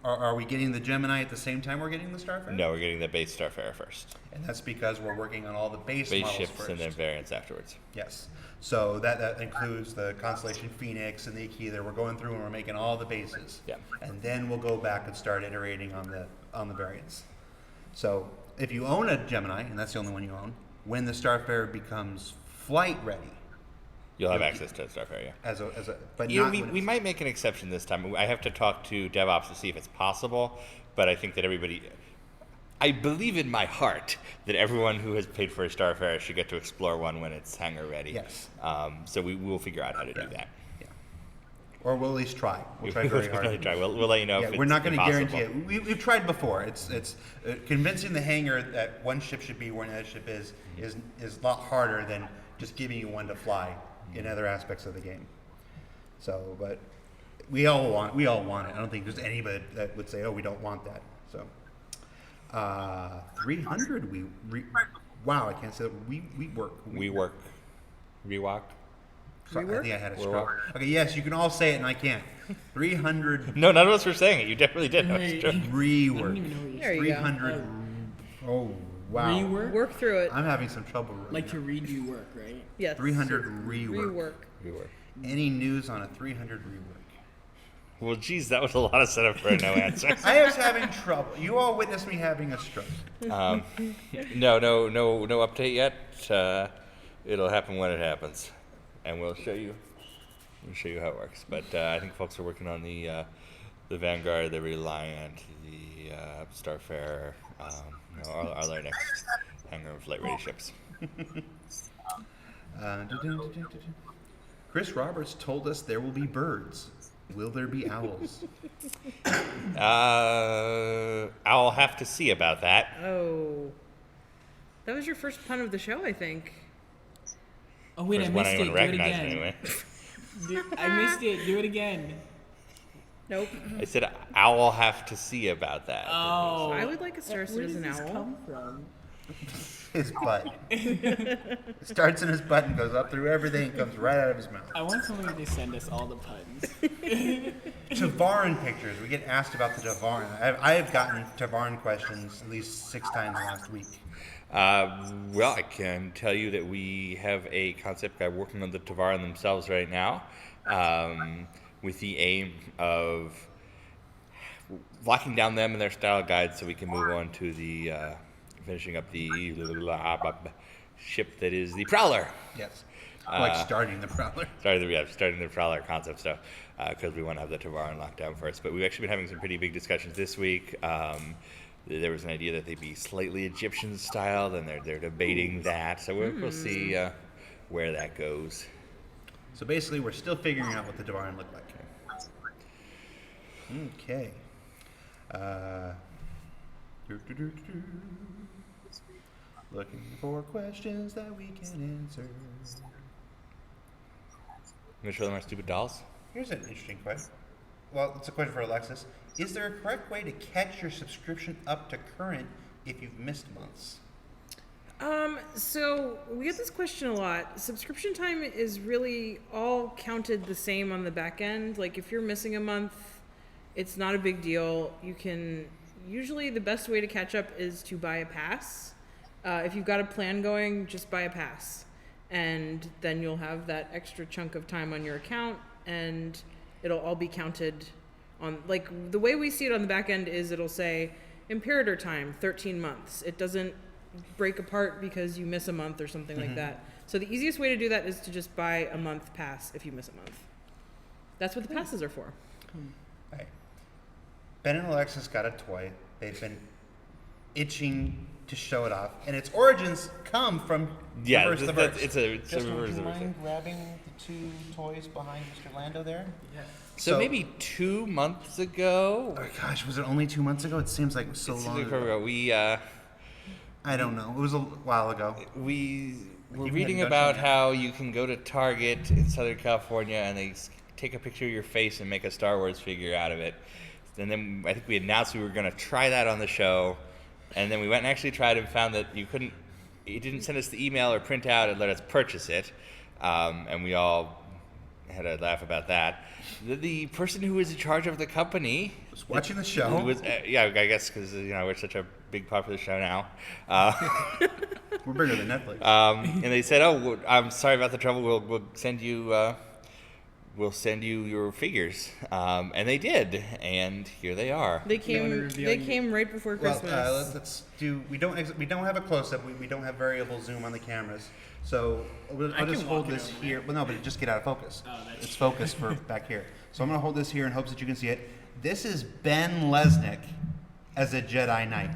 S1: Are we getting the Gemini at the same time we're getting the Starfarer?
S2: No, we're getting the base Starfarer first.
S1: And that's because we're working on all the base
S2: Base
S1: models
S2: ships
S1: first.
S2: and then variants afterwards.
S1: Yes. So that includes the Constellation Phoenix and the Aquila. We're going through and we're making all the bases.
S2: Yeah.
S1: And then we'll go back and start iterating on the variants. So if you own a Gemini, and that's the only one you own, when the Starfarer becomes flight ready,
S2: You'll have access to Starfarer, yeah.
S1: but
S2: You know,
S1: not
S2: we might make an exception this time. I have to talk to DevOps to see if it's possible, but I think that I believe in my heart that everyone who has paid for a Starfarer should get to explore one when it's hangar ready.
S1: Yes.
S2: So we will figure out how to do that.
S1: Yeah. Or we'll at least try. We'll try very hard.
S2: Really try. We'll let you know if it's
S1: we're not going to
S2: impossible.
S1: guarantee it. We've tried before. It's convincing the hangar that one ship should be where another ship is a lot harder than just giving you one to fly in other aspects of the game. So, but we all want it. I don't think there's anybody that would say, "Oh, we don't want that." So, 300. Wow, I can't say that. We work.
S2: We work. Rewalk.
S1: So, I
S4: Rework?
S1: think I had a
S2: We're
S1: stroke. Okay, yes, you can all say it, and I can't. 300
S2: No, none of us were saying it. You definitely did. That was true.
S1: rework.
S3: even know what you're
S4: There you go.
S1: 300. Oh, wow.
S3: Rework?
S4: Work through it.
S1: I'm having some trouble.
S3: Like to redo work, right?
S4: Yes.
S1: 300 rework.
S4: Rework.
S2: Rework.
S1: Any news on a 300 rework?
S2: Well, geez, that was a lot of setup for a no answer.
S1: I was having trouble. You all witnessed me having a stroke.
S2: No update yet. It'll happen when it happens, and we'll show you how it works. But I think folks are working on the Vanguard, the Reliant, the Starfarer, our next hangar of light-ready ships.
S1: Chris Roberts told us there will be birds. Will there be owls?
S2: I'll have to see about that.
S4: Oh. That was your first pun of the show, I think.
S3: Oh wait,
S2: First
S3: I
S2: one
S3: missed it.
S2: anyone
S3: Do it
S2: recognized
S3: again.
S2: anyway.
S3: I missed it. Do it again.
S4: Nope.
S2: I said I'll have to see about that.
S3: Oh.
S4: I would like a Star
S3: Where
S4: Citizen
S3: does this
S4: owl.
S3: come from?
S1: His butt. It starts in his butt and goes up through everything and comes right out of his mouth.
S3: I want somebody to send us all the puns.
S1: Tavaran pictures. We get asked about the Tavaran. I have gotten Tavaran questions at least 6 times last week.
S2: Well, I can tell you that we have a concept guy working on the Tavaran themselves right now, with the aim of locking down them and their style guide so we can move on to the finishing up the ship that is the Prowler.
S1: Yes. Like starting the Prowler.
S2: Starting the Prowler concept stuff, because we want to have the Tavaran locked down first. But we've actually been having some pretty big discussions this week. There was an idea that they'd be slightly Egyptian style, then they're debating that. So we'll see where that goes.
S1: So basically, we're still figuring out what the Tavaran look like. Okay. Looking for questions that we can answer.
S2: I'm gonna show them our stupid dolls.
S1: Here's an interesting question. Well, it's a question for Alexis. Is there a correct way to catch your subscription up to current if you've missed months?
S4: So we get this question a lot. Subscription time is really all counted the same on the back end. Like if you're missing a month, it's not a big deal. You can usually the best way to catch up is to buy a pass. If you've got a plan going, just buy a pass. And then you'll have that extra chunk of time on your account, and it'll all be counted on, like, the way we see it on the back end is it'll say Imperator time, 13 months. It doesn't break apart because you miss a month or something like that. So the easiest way to do that is to just buy a month pass if you miss a month. That's what the passes are for.
S1: Right. Ben and Alexis got a toy. They've been itching to show it off, and its origins come from Reverse the Verse.
S2: It's a
S1: Justin, would
S2: reverse
S1: you
S2: the verse.
S1: mind grabbing the 2 toys behind Mr. Lando there?
S3: Yeah.
S2: So maybe 2 months ago.
S1: Oh gosh, was it only 2 months ago? It seems like it was so
S2: It seems
S1: long
S2: like
S1: ago.
S2: forever ago.
S1: I don't know. It was a while ago.
S2: We were
S1: Even
S2: reading
S1: had
S2: about
S1: Dutch
S2: how you can go to Target in Southern California and they take a picture of your face and make a Star Wars figure out of it. And then I think we announced we were going to try that on the show. And then we went and actually tried and found that you couldn't, it didn't send us the email or print out and let us purchase it. And we all had a laugh about that. The person who was in charge of the company
S1: Was watching the show.
S2: was, yeah, I guess because we're such a big popular show now.
S1: We're bigger than Netflix.
S2: And they said, "Oh, I'm sorry about the trouble. We'll send you your figures." And they did, and here they are.
S4: They
S3: wanna
S4: came.
S3: reveal
S4: They
S3: you-
S4: came right before
S1: Well,
S4: Christmas.
S1: let's do. We don't have a close up. We don't have variable zoom on the cameras. So I'll
S3: can
S1: just hold
S3: walk it
S1: this
S3: over
S1: here. Well, no, but it just get out of focus.
S3: Oh, that's
S1: It's focused for back here. So I'm gonna hold this here in hopes that you can see it. This is Ben Lesnick as a Jedi Knight.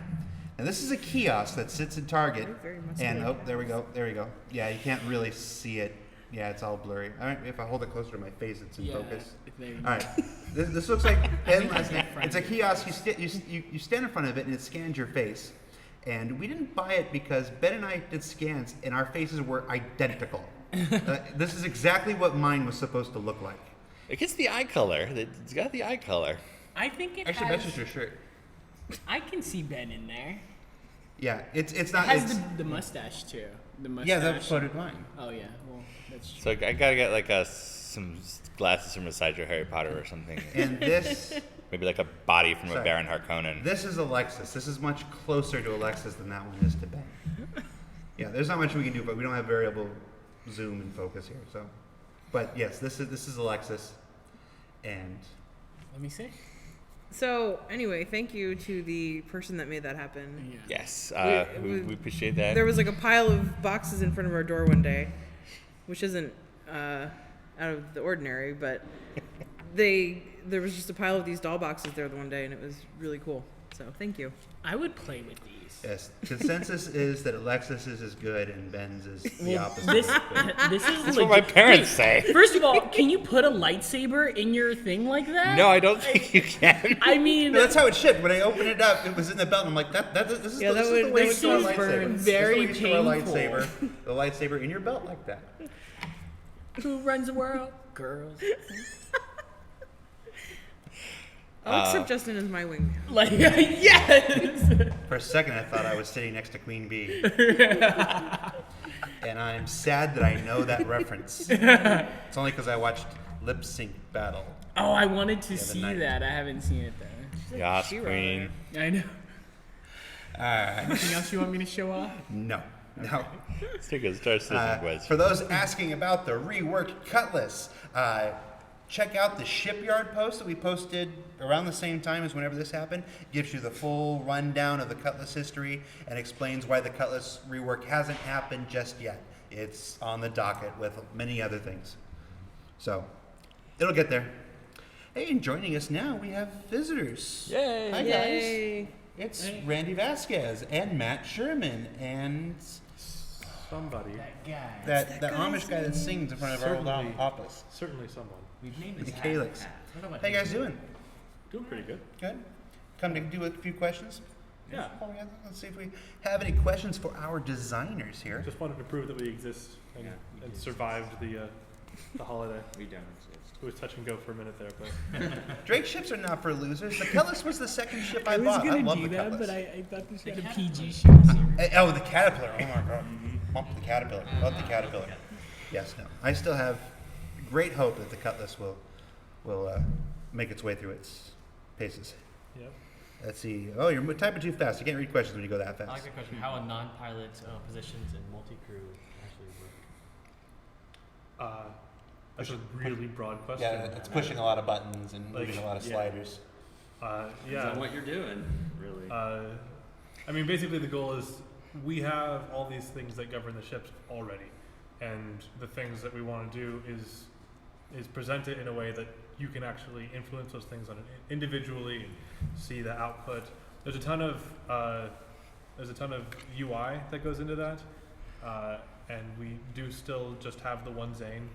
S1: Now this is a kiosk that sits in Target.
S4: Very
S1: And
S4: muscular.
S1: there we go. There we go. Yeah, you can't really see it. Yeah, it's all blurry. All right, if I hold it closer to my face, it's in
S3: Yeah,
S1: focus.
S3: there you go.
S1: All right, this looks like Ben
S3: think I
S1: Lesnick.
S3: got
S1: It's a kiosk. You stand in front of it and it scans your face. And we didn't buy it because Ben and I did scans and our faces were identical. This is exactly what mine was supposed to look like.
S2: It gets the eye color. It's got the eye color.
S3: I think it
S1: Actually,
S3: has.
S1: that's just your shirt.
S3: I can see Ben in there.
S1: Yeah, it's
S3: It
S1: not.
S3: has
S1: It's,
S3: the mustache too. The mustache.
S1: yeah, that's so did mine.
S3: Oh yeah. Well, that's true.
S2: So I gotta get like some glasses from a sideshow Harry Potter or something.
S1: And this,
S2: Maybe like a body from a
S1: Sorry.
S2: Baron Harkonnen.
S1: this is Alexis. This is much closer to Alexis than that one is to Ben. Yeah, there's not much we can do, but we don't have variable zoom and focus here. So, but yes, this is Alexis, and
S3: Let me see.
S4: So anyway, thank you to the person that made that happen.
S3: Yeah.
S2: Yes,
S4: We-
S2: we appreciate that.
S4: There was like a pile of boxes in front of our door one day, which isn't out of the ordinary, but there was just a pile of these doll boxes there the one day, and it was really cool. So thank you.
S3: I would play with these.
S1: yes, consensus is that Alexis is good and Ben's is the
S3: Well,
S1: opposite.
S3: this this is
S2: That's what my parents say.
S3: First of all, can you put a lightsaber in your thing like that?
S2: No, I don't think you can.
S3: I mean,
S1: No, that's how it shipped. When I opened it up, it was in the belt. I'm like, this is
S4: Yeah,
S1: this
S4: that
S1: is the
S4: would-
S1: way
S4: that
S1: you store a
S4: would
S1: lightsaber.
S4: burn.
S1: This is the way
S3: Very
S1: you store a
S3: painful.
S1: lightsaber. The lightsaber in your belt like that.
S3: who runs the world? Girls.
S4: I'll accept Justin as my wingman.
S3: Like yes.
S1: For a second, I thought I was sitting next to Queen Bee. And I'm sad that I know that reference. It's only because I watched Lip Sync Battle.
S3: Oh, I wanted to
S1: the
S3: see
S1: night.
S3: that. I haven't seen it though.
S2: Yas,
S4: She-Ra.
S2: queen.
S3: I know.
S1: Alright.
S3: Anything else you want me to show off?
S1: No. No.
S2: Let's take a Star Citizen quiz.
S1: For those asking about the reworked Cutlass, check out the Shipyard post that we posted around the same time as whenever this happened. Gives you the full rundown of the Cutlass history and explains why the Cutlass rework hasn't happened just yet. It's on the docket with many other things. So, it'll get there. Hey, and joining us now, we have visitors.
S2: Yay.
S1: Hi, guys.
S4: Yay.
S1: It's Randy Vasquez and Matt Sherman and
S7: Somebody.
S1: that Amish guy that sings in front of our old
S7: Certainly.
S1: office.
S7: Certainly someone.
S1: The Calyx. How you guys doing?
S7: Doing pretty good.
S1: Good? Come to do a few questions?
S7: Yeah.
S1: Let's see if we have any questions for our designers here.
S7: Just wanted to prove that we exist and survived the holiday.
S8: We don't exist.
S7: It was touch and go for a minute there, but
S1: Drake ships are not for losers. The Cutlass was the second ship I
S3: I was
S1: bought. I
S3: gonna
S1: love
S3: do
S1: the
S3: that,
S1: Cutlass.
S3: but I thought this was a PG show.
S1: Oh, the Caterpillar. Oh my god. Bump the Caterpillar. Love the Caterpillar. Yes, no. I still have great hope that the Cutlass will make its way through its paces.
S7: yeah.
S1: Let's see. Oh, you're typing too fast. You can't read questions when you go that
S8: I
S1: fast.
S8: like the question. How a non-pilot positions in multi-crew actually work?
S7: That's a really broad question.
S1: Yeah, it's pushing a lot of buttons and
S7: Like,
S1: moving a lot of
S8: yeah.
S1: sliders.
S8: Depends on what you're doing, really.
S7: I mean, basically the goal is we have all these things that govern the ships already, and the things that we want to do is present it in a way that you can actually influence those things on it individually and see the output. There's a ton of UI that goes into that, and we do still just have the one Zane.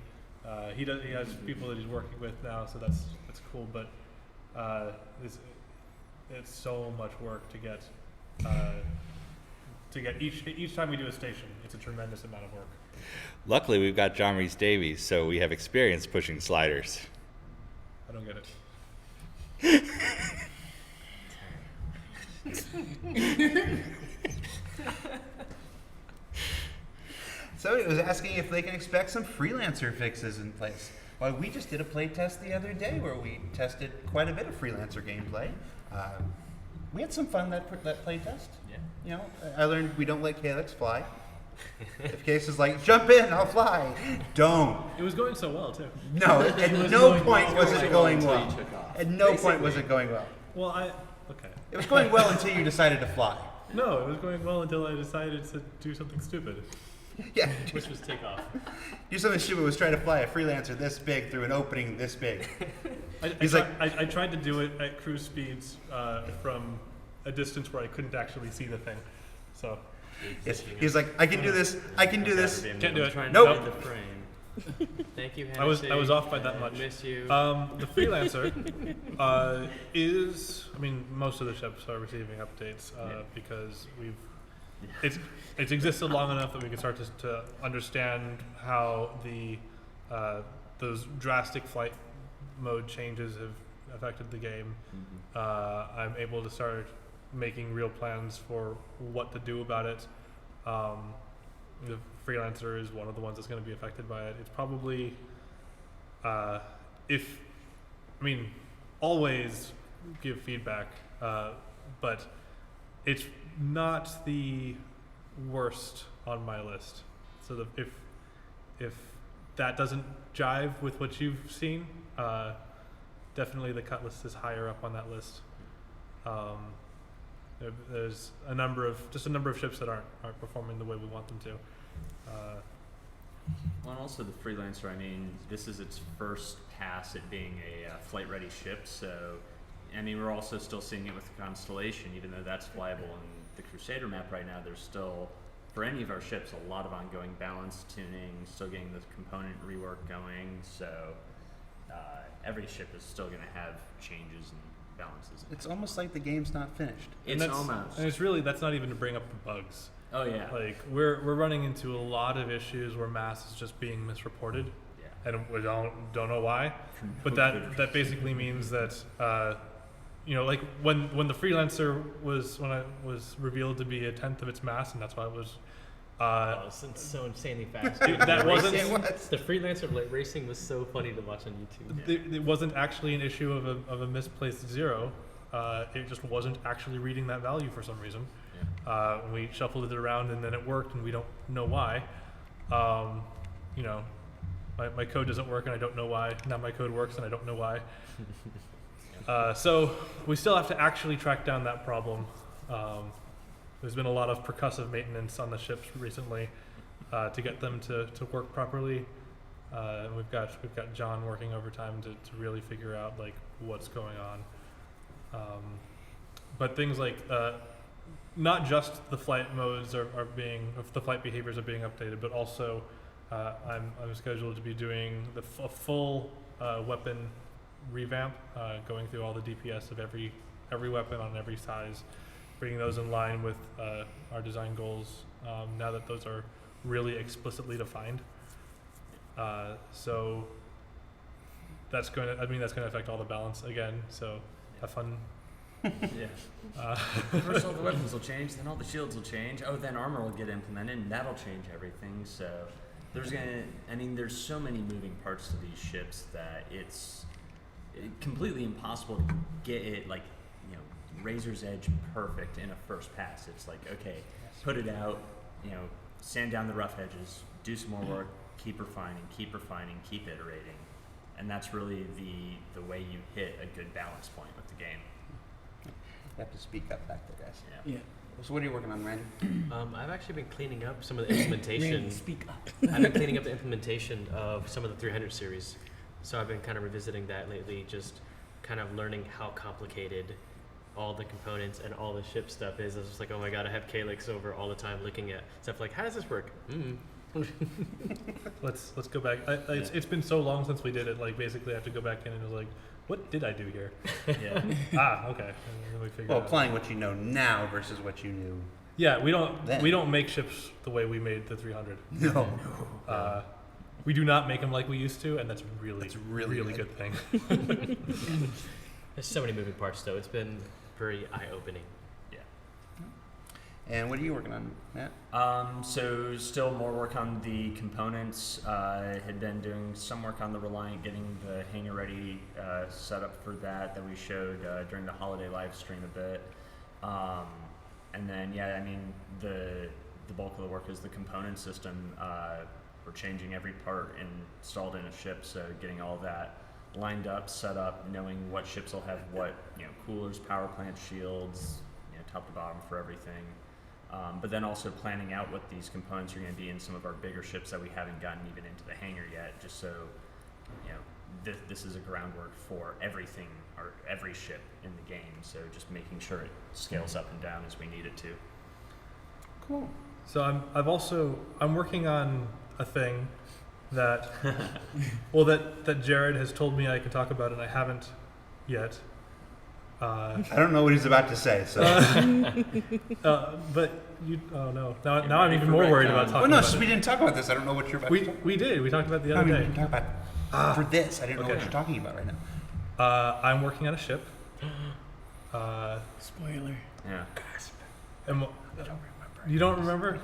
S7: He has people that he's working with now, so that's cool. But it's so much work to get each time we do a station. It's a tremendous amount of work.
S2: Luckily, we've got John Reese Davies, so we have experience pushing sliders.
S7: I don't get it.
S1: So it was asking if they can expect some freelancer fixes in place. Well, we just did a play test the other day where we tested quite a bit of freelancer gameplay. We had some fun that play test.
S8: Yeah.
S1: You know, I learned we don't let Calyx fly. If Case is like, jump in, I'll fly. Don't.
S7: It was going so well too.
S1: No, at no point was it going well. At no point was it going well.
S7: Well, okay.
S1: It was going well until you decided to fly.
S7: No, it was going well until I decided to do something stupid.
S1: Yeah.
S8: Which was takeoff.
S1: Do something stupid was try to fly a freelancer this big through an opening this big.
S7: I tried to do it at cruise speeds from a distance where I couldn't actually see the thing. So
S1: Yes. He's like, I can do this. I can do this.
S7: Can't do it.
S8: Trying
S1: Nope.
S8: to read the frame. Thank you,
S7: I was off by that much.
S8: Miss you.
S7: The freelancer is. I mean, most of the ships are receiving updates because it's existed long enough that we can start to understand how those drastic flight mode changes have affected the game. I'm able to start making real plans for what to do about it. The freelancer is one of the ones that's going to be affected by it. It's probably always give feedback, but it's not the worst on my list. So if that doesn't jive with what you've seen, definitely the cut list is higher up on that list. There's a number of ships that aren't performing the way we want them to.
S8: Well, and also the freelancer. I mean, this is its first pass at being a flight-ready ship. So, I mean, we're also still seeing it with the Constellation, even though that's flyable in the Crusader map right now. There's still, for any of our ships, a lot of ongoing balance tuning, still getting the component rework going. So, every ship is still going to have changes and balances.
S1: It's almost like the game's not finished.
S7: And it's really, that's not even to bring up the bugs.
S8: Oh yeah.
S7: Like we're running into a lot of issues where mass is just being misreported.
S8: Yeah.
S7: And we don't know why. But that basically means that like when the freelancer was revealed to be a tenth of its mass, and that's why it was
S9: it's so insanely fast.
S7: that wasn't
S9: The freelancer racing was so funny to watch on YouTube.
S7: it wasn't actually an issue of a misplaced zero. It just wasn't actually reading that value for some reason. Yeah. We shuffled it around and then it worked, and we don't know why. My code doesn't work and I don't know why. Now my code works and I don't know why. So we still have to actually track down that problem. There's been a lot of percussive maintenance on the ships recently to get them to work properly. And we've got John working overtime to really figure out like what's going on. But things like not just the flight modes are being, the flight behaviors are being updated, but also I'm scheduled to be doing a full weapon revamp, going through all the DPS of every weapon on every size, bringing those in line with our design goals now that those are really explicitly defined. So that's going to affect all the balance again. So have fun.
S8: Yeah. First all the weapons will change, then all the shields will change. Oh, then armor will get implemented, and that'll change everything. So there's so many moving parts to these ships that it's completely impossible to get it razor's edge perfect in a first pass. It's like, okay, put it out, sand down the rough edges, do some more work, keep refining, keep iterating. And that's really the way you hit a good balance point with the game.
S1: You have to speak up back there, guys.
S3: Yeah.
S1: So what are you working on, Randy?
S9: I've actually been cleaning up some of the implementation.
S3: Randy, speak up.
S9: I've been cleaning up the implementation of some of the 300 series. So I've been kind of revisiting that lately, just kind of learning how complicated all the components and all the ship stuff is. I was just like, oh my god, I have Calyx over all the time looking at stuff like, how does this work?
S7: Let's go back. It's been so long since we did it. Like basically, I have to go back in and it was like, what did I do here?
S8: Yeah.
S7: Okay. And then we figure
S1: Well,
S7: out.
S1: applying what you know now versus what you knew.
S7: Yeah, we don't
S1: Then.
S7: make ships the way we made the 300.
S1: No.
S7: We do not make them like we used to, and that's really
S1: really
S7: good thing.
S9: There's so many moving parts, though. It's been pretty eye-opening.
S8: Yeah.
S1: And what are you working on, Matt?
S8: So still more work on the components. Had been doing some work on the Reliant, getting the hangar ready set up for that we showed during the holiday live stream a bit. And then, the bulk of the work is the component system. We're changing every part installed in a ship, so getting all that lined up, set up, knowing what ships will have what, coolers, power plant, shields, top to bottom for everything. But then also planning out what these components are going to be in some of our bigger ships that we haven't gotten even into the hangar yet, just so, this is a groundwork for everything, or every ship in the game, so just making sure it scales up and down as we need it to.
S1: Cool.
S7: So I'm working on a thing that that Jared has told me I can talk about, and I haven't yet.
S1: I don't know what he's about to say, so.
S7: But you, oh no, now I'm even more worried about talking about
S1: we
S7: it.
S1: didn't talk about this. I don't know what you're about to talk about.
S7: We did. We talked about it the
S1: No,
S7: other
S1: we
S7: day.
S1: can talk about for this. I didn't know
S7: Okay.
S1: what you're talking about right now.
S7: I'm working on a ship.
S3: Spoiler.
S8: Yeah.
S7: And you don't remember?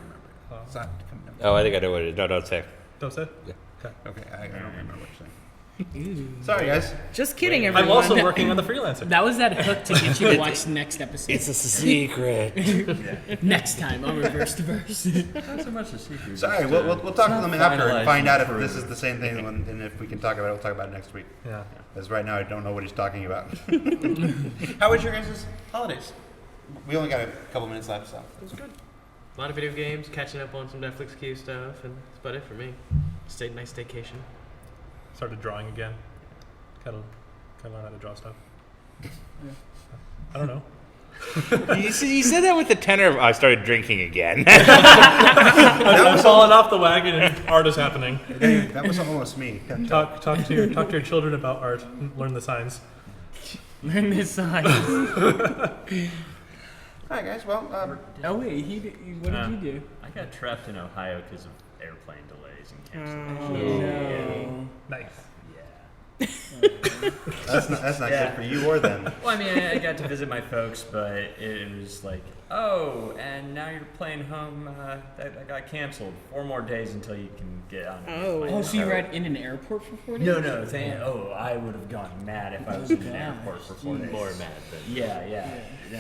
S7: Oh,
S1: It's not coming up.
S2: Oh, I think I know what it is. No, don't say.
S7: don't say?
S2: Yeah.
S7: Okay.
S1: Okay, I don't remember what you're saying. Sorry, guys.
S4: Just kidding,
S7: I'm
S4: everyone.
S7: also working on the freelancer.
S3: That was that hook to get you to watch the next episode.
S2: a secret.
S3: Next time on Reverse to Verse.
S8: Not so much a secret.
S1: Sorry, we'll talk to them after and find out if this is the same thing, and if we can talk about it, we'll talk about it next week.
S7: Yeah.
S1: Because right now I don't know what he's talking about. How was your guys' holidays? We only got a couple minutes left, so.
S9: It was good. A lot of video games, catching up on some Netflix Q stuff, and that's about it for me. Nice staycation.
S7: Started drawing again. Gotta learn how to draw stuff. I don't know.
S2: You said that with the tenor of, I started drinking again.
S7: I'm falling off the wagon and art is happening.
S1: Hey, that was almost me.
S7: Talk to your children about art. Learn the signs.
S3: Learn this sign.
S1: All right, guys. Well,
S3: Oh wait, what did you do?
S8: I got trapped in Ohio because of airplane delays and cancellations.
S3: No.
S7: Nice.
S8: Yeah.
S1: that's not good for you or them.
S8: Well, I mean, I got to visit my folks, but it was like, oh, and now you're playing home. That got canceled. 4 more days until you can get on.
S3: Oh, so you were in an airport for 4 days?
S8: No. I would have gone mad if I was in an airport for 4 days.
S9: More mad than.
S8: Yeah.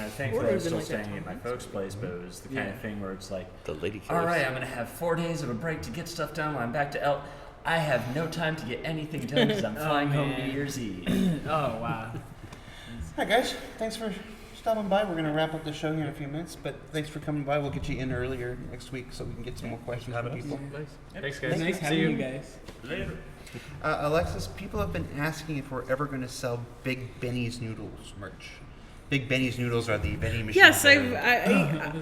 S8: Thankfully, I was still staying at my folks' place, but it was the kind of thing where it's like,
S2: The lady
S8: all
S2: killers.
S8: right, I'm gonna have 4 days of a break to get stuff done. When I'm back to I have no time to get anything done because I'm flying home New Year's Eve.
S3: Oh wow.
S1: All right, guys. Thanks for stopping by. We're going to wrap up the show here in a few minutes, but thanks for coming by. We'll get you in earlier next week so we can get some more questions from people.
S9: Nice. Thanks, guys.
S3: Nice
S9: See
S3: having
S9: you.
S3: you guys.
S8: Later.
S1: Alexis, people have been asking if we're ever going to sell Big Benny's Noodles merch. Big Benny's Noodles are the vending machines.
S4: Yes,
S1: that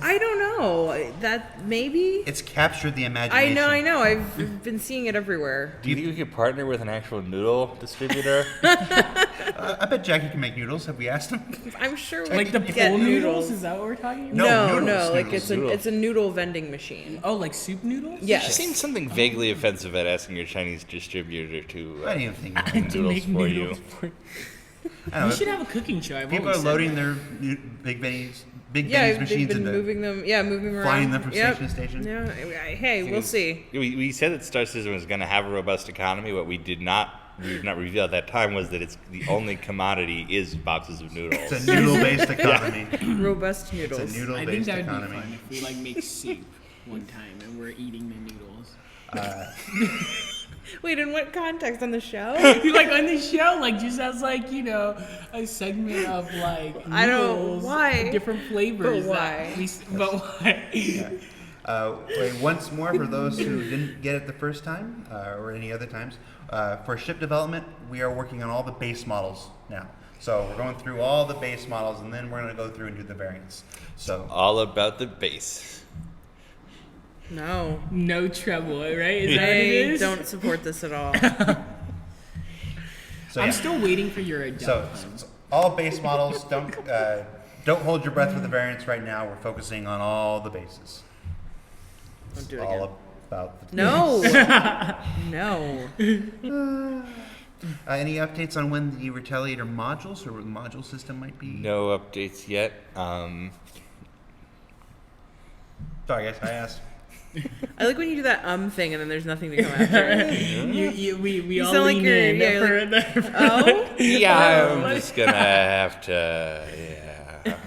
S4: I don't know. That maybe.
S1: It's captured the imagination.
S4: I know. I've been seeing it everywhere.
S2: Do you think we could partner with an actual noodle distributor?
S1: I bet Jackie can make noodles. Have we asked him?
S4: I'm sure we
S3: Like the
S4: could get
S3: pool noodles? Is that what we're talking about?
S1: No,
S4: No,
S1: noodles,
S4: like
S1: noodles.
S4: it's a noodle vending machine.
S3: Oh, like soup noodles?
S4: Yes.
S2: It seems something vaguely offensive at asking your Chinese distributor to
S1: I didn't think.
S2: make
S3: To
S2: noodles
S3: make
S2: for
S3: noodles
S2: you.
S3: for-
S1: I don't
S3: You
S1: know.
S3: should have a cooking show. I've
S1: People
S3: always
S1: are
S3: said
S1: loading
S3: that.
S1: their Big Benny's
S4: Yeah, they've
S1: machines
S4: been
S1: into
S4: moving them. Yeah, moving around.
S1: flying them from
S4: Yep.
S1: station to station.
S4: Yeah. Hey, we'll see.
S2: We said that Star System was going to have a robust economy. What we did not we've not revealed at that time was that it's the only commodity is boxes of noodles.
S1: It's a noodle-based economy.
S4: Robust noodles.
S1: It's a
S3: I think
S1: noodle-based
S3: that would be
S1: economy.
S3: fun if we like make soup one time and we're eating the noodles.
S4: Wait, in what context? On the show?
S3: Like on the show, like just as like, you know, a segment of like noodles,
S4: I don't- why?
S3: different flavors.
S4: But why?
S3: But why?
S1: Wait, once more for those who didn't get it the first time or any other times, for ship development, we are working on all the base models now. So we're going through all the base models, and then we're going to go through and do the variants. So
S2: All about the base.
S4: No.
S3: No trouble, right? Is that what it
S4: I
S3: is?
S4: don't support this at all.
S1: so
S3: I'm
S1: yeah.
S3: still waiting for your
S1: So,
S3: adult
S1: so all base models. Don't hold your breath for the variants right now. We're focusing on all the bases.
S4: Don't do it
S1: All
S4: again.
S1: about the
S4: No. No.
S1: Any updates on when the Retaliator modules or module system might be?
S2: No updates yet.
S1: Sorry, guys, I asked.
S4: I like when you do that thing and then there's nothing to come after it.
S3: we all
S4: sound like
S3: lean
S4: you're-
S3: in
S4: yeah,
S3: for
S4: like-
S3: the.
S4: Oh?
S2: Yeah, I'm just gonna have to. Yeah.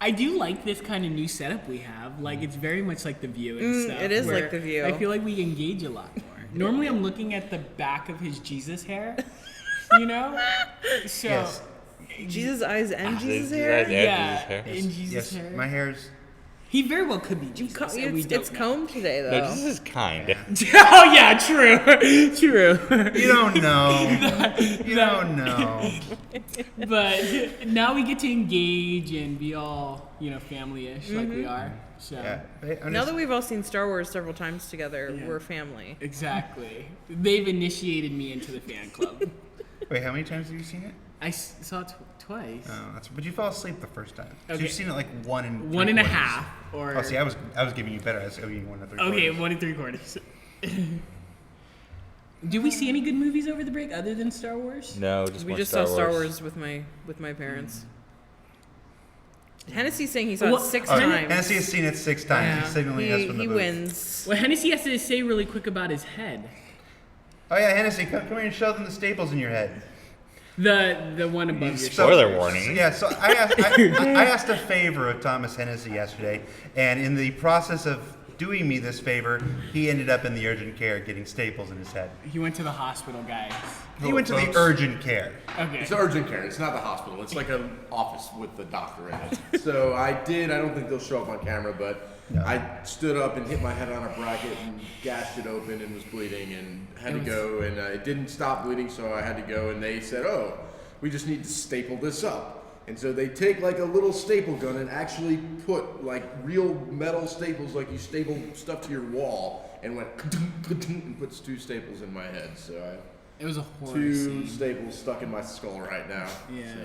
S3: I do like this kind of new setup we have. Like it's very much like the View and stuff.
S4: it is
S3: where
S4: like The View.
S3: I feel like we engage a lot more. Normally, I'm looking at the back of his Jesus hair. You know, so
S1: Yes.
S4: Jesus' eyes and Jesus'
S2: Jesus'
S4: hair?
S2: eyes and-
S3: yeah,
S2: Jesus' hair.
S3: in Jesus'
S1: Yes,
S3: hair.
S1: my hair's.
S3: He very well could be Jesus. and we don't
S4: It's
S3: know.
S4: combed today, though.
S2: No, this is kind.
S3: Oh yeah, true, true.
S1: You don't know. You don't know.
S3: But now we get to engage and be all, you know, family-ish like we are. So
S1: Yeah.
S4: Now that we've all seen Star Wars several times together,
S3: Yeah.
S4: we're family.
S3: exactly, they've initiated me into the fan club.
S1: Wait, how many times have you seen it?
S3: I saw it twice.
S1: But you fell asleep the first time. So
S3: Okay.
S1: you've seen it like one and
S3: One and a
S1: three-quarters.
S3: half, or
S1: Oh, see, I was giving you better. I was giving you 1 and 3/4.
S3: okay, 1 3/4. Did we see any good movies over the break other than Star Wars?
S2: No, just
S4: We
S2: more
S4: just
S2: Star
S4: saw Star
S2: Wars.
S4: Wars with my parents. Hennessy's saying he saw
S3: Well,
S4: it six
S1: Oh,
S4: times.
S1: Hennessy has seen it 6 times.
S4: Yeah.
S1: He's signaling us from the
S4: he
S1: booth.
S4: wins.
S3: Well, Hennessy has to say really quick about his head.
S1: Oh yeah, Hennessy, come here and show them the staples in your head.
S3: The one above your
S2: Spoiler warning.
S1: Yeah, so I asked a favor of Thomas Hennessy yesterday, and in the process of doing me this favor, he ended up in the urgent care getting staples in his head.
S3: He went to the hospital, guys.
S1: He went to the
S6: folks.
S1: urgent care.
S3: Okay.
S6: It's urgent care. It's not the hospital. It's like an office with the doctor in it. So I don't think they'll show up on camera, but
S1: No.
S6: I stood up and hit my head on a bracket and gashed it open and was bleeding and had to go. And it didn't stop bleeding, so I had to go. And they said, oh, we just need to staple this up. And so they take like a little staple gun and actually put like real metal staples, like you staple stuff to your wall, and went and puts 2 staples in my head. So I
S3: It was a horror
S6: 2
S3: scene.
S6: staples stuck in my skull right now.
S3: Yeah.
S6: So.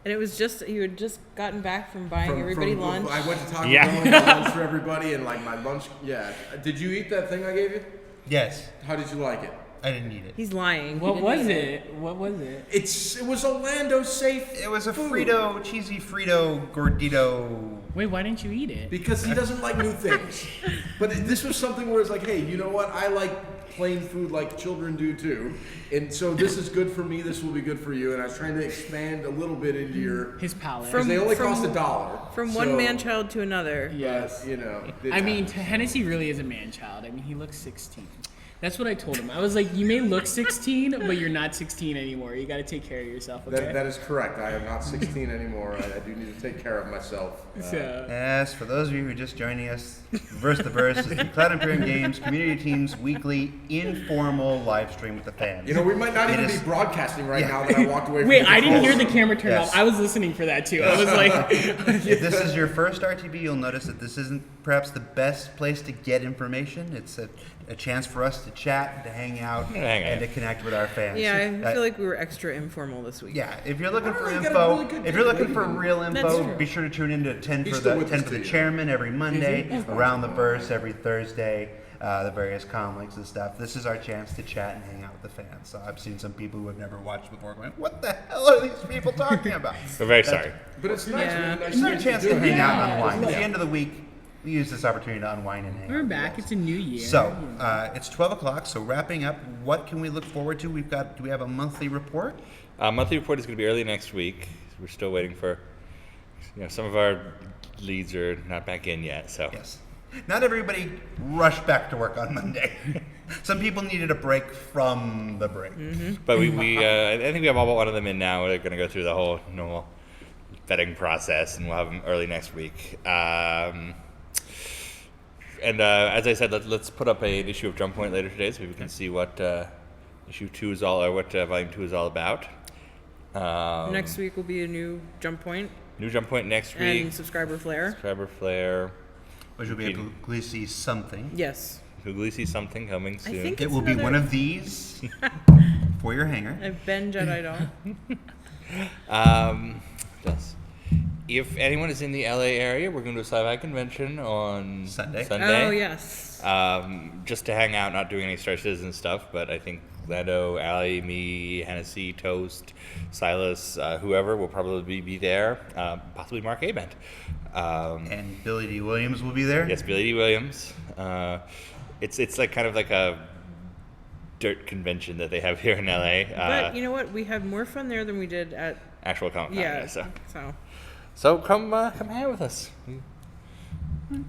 S4: And it was just, you had just gotten back from buying everybody lunch.
S6: I went to Taco
S2: Yeah.
S6: Bell and got lunch for everybody, and like my lunch. Yeah. Did you eat that thing I gave you?
S1: Yes,
S6: How did you like it?
S1: I didn't eat it.
S4: He's lying. He
S3: What
S4: didn't
S3: was
S4: eat
S3: it? What was it?
S6: It was a Lando safe.
S1: It was a Frito, cheesy Frito gordito.
S3: Wait, why didn't you eat it?
S6: Because he doesn't like new things. But this was something where it's like, hey, you know what? I like plain food like children do too. And so this is good for me. This will be good for you. And I was trying to expand a little bit into your.
S3: His palate.
S6: Because they only
S4: From-
S6: cost $1.
S4: From
S6: So,
S4: one man child to another.
S3: Yes.
S6: You know.
S3: I mean, Hennessy really is a man child. I mean, he looks 16. That's what I told him. I was like, you may look 16, but you're not 16 anymore. You got to take care of yourself, okay?
S6: that is correct. I am not 16 anymore. I do need to take care of myself.
S3: So,
S1: Yes, for those of you who are just joining us, Verse the Verse is the Cloud Imperium Games Community Team's weekly informal live stream with the fans.
S6: You know, we might not
S1: It
S6: even
S1: is-
S6: be broadcasting right
S1: Yeah.
S6: now that I walked away from
S3: wait,
S6: the
S3: I didn't hear
S6: controls.
S3: the camera turn
S1: Yes.
S3: off. I was listening for that too. I was like,
S1: If this is your first RTB, you'll notice that this isn't perhaps the best place to get information. It's a chance for us to chat, to hang out,
S2: Hang out.
S1: and to connect with our fans.
S4: Yeah, I
S1: Uh,
S4: feel like we were extra informal this week.
S1: Yeah, if you're looking for
S6: you got a
S1: info,
S6: really good
S1: if you're looking for
S6: lady.
S1: real
S4: That's
S1: info,
S4: true.
S1: be sure to tune in to 10
S6: He's
S1: for
S6: still
S1: the
S6: with
S1: 10
S6: us
S1: for the
S6: today.
S1: chairman every Monday,
S3: Is he?
S1: around the verse every Thursday, the various com links and stuff. This is our chance to chat and hang out with the fans. So I've seen some people who have never watched before going, "What the hell are these people talking about?"
S2: We're very sorry.
S6: But it's nice.
S4: Yeah.
S6: Nice
S1: It's our
S6: to
S1: chance
S6: do
S1: to
S6: it.
S1: hang out
S3: Yeah,
S1: and unwind. At
S6: yeah.
S1: the end of the week, we use this opportunity to unwind and hang out
S3: We're
S1: with
S3: back.
S1: you guys.
S3: It's a new year.
S1: So it's 12 o'clock. So wrapping up, what can we look forward to? Do we have a monthly report?
S2: Monthly report is going to be early next week. We're still waiting for, some of our leads are not back in yet. So
S1: Yes. Not everybody rushed back to work on Monday. Some people needed a break from the break.
S2: But I think we have all but one of them in now. We're going to go through the whole normal vetting process, and we'll have them early next week. And as I said, let's put up an issue of Jump Point later today, so we can see what issue 2 is all, or what volume 2 is all about.
S4: Next week will be a new Jump Point
S2: New Jump Point next week.
S4: and Subscriber Flare.
S2: Subscriber Flare.
S1: Which will be a Puglisi something.
S4: Yes.
S2: Puglisi something coming soon.
S4: think
S1: It
S4: it's
S1: will be
S4: another-
S1: one of these for your hanger.
S4: I've been Jedi doll.
S2: What else? If anyone is in the LA area, we're going to a sci-fi convention on
S1: Sunday.
S4: Oh, yes.
S2: Just to hang out, not doing any Star Citizen stuff, but I think Lando, Allie, me, Hennessy, Toast, Silas, whoever will probably be there. Possibly Mark Abent.
S1: And Billy D. Williams will be there.
S2: Yes, Billy D. Williams. It's like kind of like a dirt convention that they have here in LA.
S4: But you know what? We had more fun there than we did at.
S2: Actual Comic Con.
S4: Yeah.
S2: So
S4: So.
S2: come hang out with us.
S1: All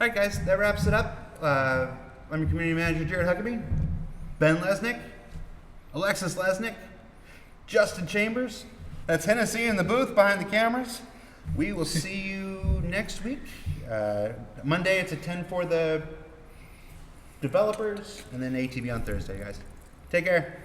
S1: right, guys, that wraps it up. I'm your community manager, Jared Huckabee, Ben Lesnick, Alexis Lesnick, Justin Chambers. That's Hennessy in the booth behind the cameras. We will see you next week. Monday, it's at 10 for the developers, and then ATV on Thursday, guys. Take care.